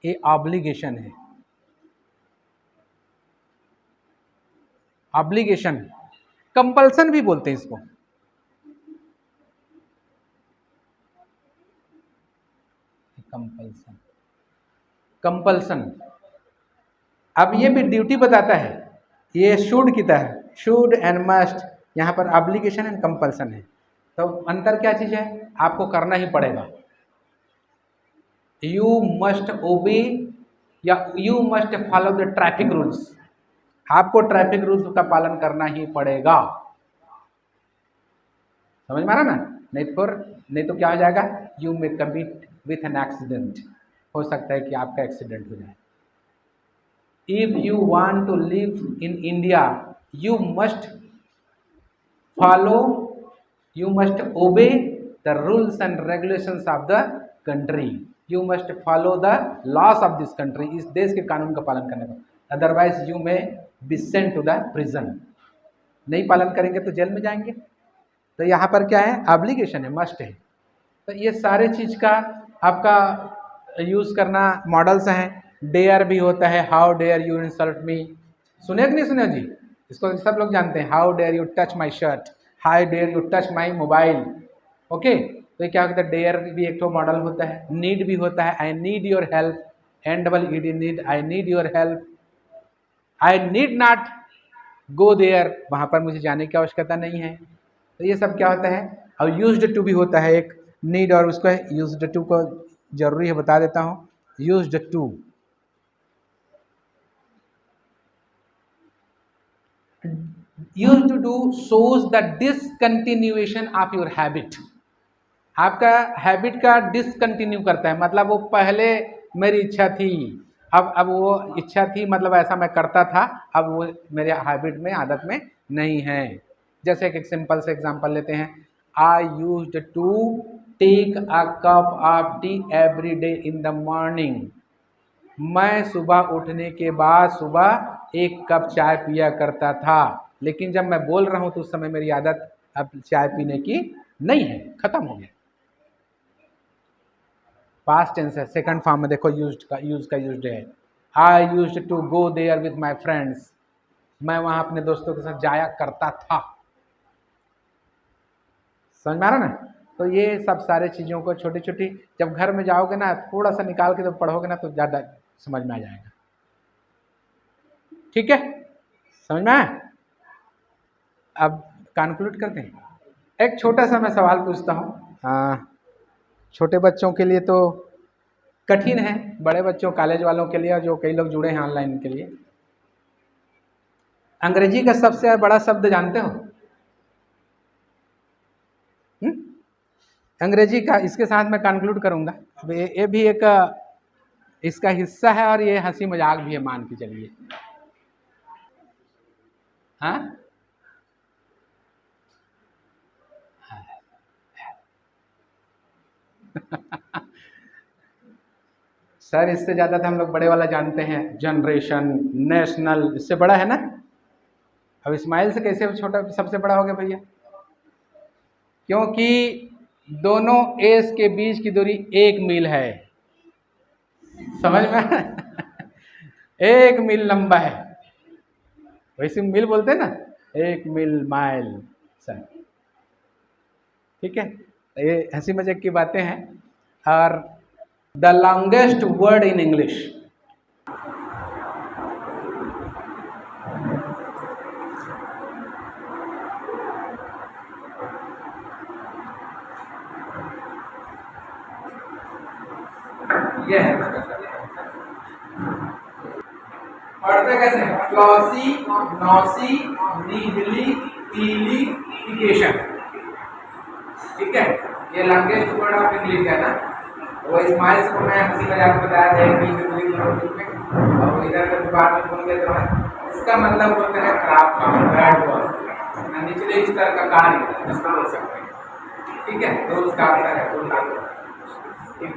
ये ऑब्लिगेशन है। ऑब्लिगेशन, कंपल्सन भी बोलते हैं इसको। Compulsion, compulsion. अब ये भी ड्यूटी बताता है, ये शुड की तरह, शुड एंड मस्ट, यहाँ पर ऑब्लिगेशन एंड कंपल्सन है। तो अंतर क्या चीज़ है? आपको करना ही पड़ेगा। यू मस्ट ओबे या you must follow the traffic rules, आपको ट्रैफिक रूल्स का पालन करना ही पड़ेगा। समझ में आ रहा ना? नहीं तो क्या हो जाएगा? You may commit with an accident, हो सकता है कि आपका एक्सीडेंट हो जाए। If you want to live in India you must follow, you must obey the rules and regulations of the country, you must follow the laws of this country, इस देश के कानून का पालन करने का, otherwise you may be sent to the prison. नहीं पालन करेंगे तो जेल में जाएंगे। तो यहाँ पर क्या है? ऑब्लिगेशन है, मस्ट है। तो ये सारे चीज़ का आपका यूज़ करना मॉडल्स हैं। डेयर भी होता है, how dare you insult me, सुने कि नहीं सुने जी? इसको सब लोग जानते हैं। How dare you touch my shirt, how dare you touch my mobile. Okay, तो ये क्या होता है? डेयर भी एक तो मॉडल होता है। नीड भी होता है, I need your help, NEED need, I need your help. I need not go there, वहाँ पर मुझे जाने की आवश्यकता नहीं है। तो ये सब क्या होता है? और यूज्ड टू भी होता है एक नीड, और उसको यूज्ड टू को जरूरी है बता देता हूँ। Used to, used to shows the discontinuation of your habit, आपका हैबिट का डिसकंटिन्यू करता है। मतलब वो पहले मेरी इच्छा थी, अब वो इच्छा थी, मतलब ऐसा मैं करता था, अब वो मेरे हैबिट में, आदत में नहीं है। जैसे एक सिंपल से एग्जांपल लेते हैं। I used to take a cup of tea every day in the morning, मैं सुबह उठने के बाद सुबह एक कप चाय पिया करता था, लेकिन जब मैं बोल रहा हूँ तो उस समय मेरी आदत अब चाय पीने की नहीं है, खत्म हो गया। पास्ट टेंस है। सेकंड फॉर्म में देखो, यूज का यूज्ड है। I used to go there with my friends, मैं वहाँ अपने दोस्तों के साथ जाया करता था। समझ में आ रहा ना? तो ये सब सारे चीज़ों को छोटी छोटी जब घर में जाओगे ना, थोड़ा सा निकाल के जब पढ़ोगे ना तो ज़्यादा समझ में आ जाएगा। ठीक है, समझ में आया? अब कंक्लूड करते हैं। एक छोटा सा मैं सवाल पूछता हूँ। छोटे बच्चों के लिए तो कठिन है, बड़े बच्चों, कॉलेज वालों के लिए, और जो कई लोग जुड़े हैं ऑनलाइन के लिए। अंग्रेजी का सबसे बड़ा शब्द जानते हो? अंग्रेजी का, इसके साथ मैं कंक्लूड करूंगा। ये भी एक इसका हिस्सा है, और ये हंसी मजाक भी है, मान के चलिए। हाँ, सर इससे ज़्यादा तो हम लोग बड़े वाला जानते हैं, जनरेशन, नेशनल, इससे बड़ा है ना। अब इस्माइल से कैसे छोटा सबसे बड़ा हो गया भैया? क्योंकि दोनों एस के बीच की दूरी 1 मील है। समझ में? 1 मील लंबा है, वैसे मील बोलते हैं ना, 1 मील, माइल सर। ठीक है, ये हंसी मजाक की बातें हैं। और the longest word in English, ये है पढ़ते कैसे हैं? फ्लॉसी, नॉसी, नीडली, पीली, इकेशन। ठीक है, ये लैंग्वेज वर्ड ऑफ इंग्लिश है ना। वो स्माइल्स को मैं हंसी मजाक बताया था में और इधर के बाद में बोल गए तो इसका मतलब होता है खराब काम, बैड वर्क, निचले स्तर का कार्य इसको बोल सकते हैं। ठीक है, तो उसका अर्थ है उल्टा। ठीक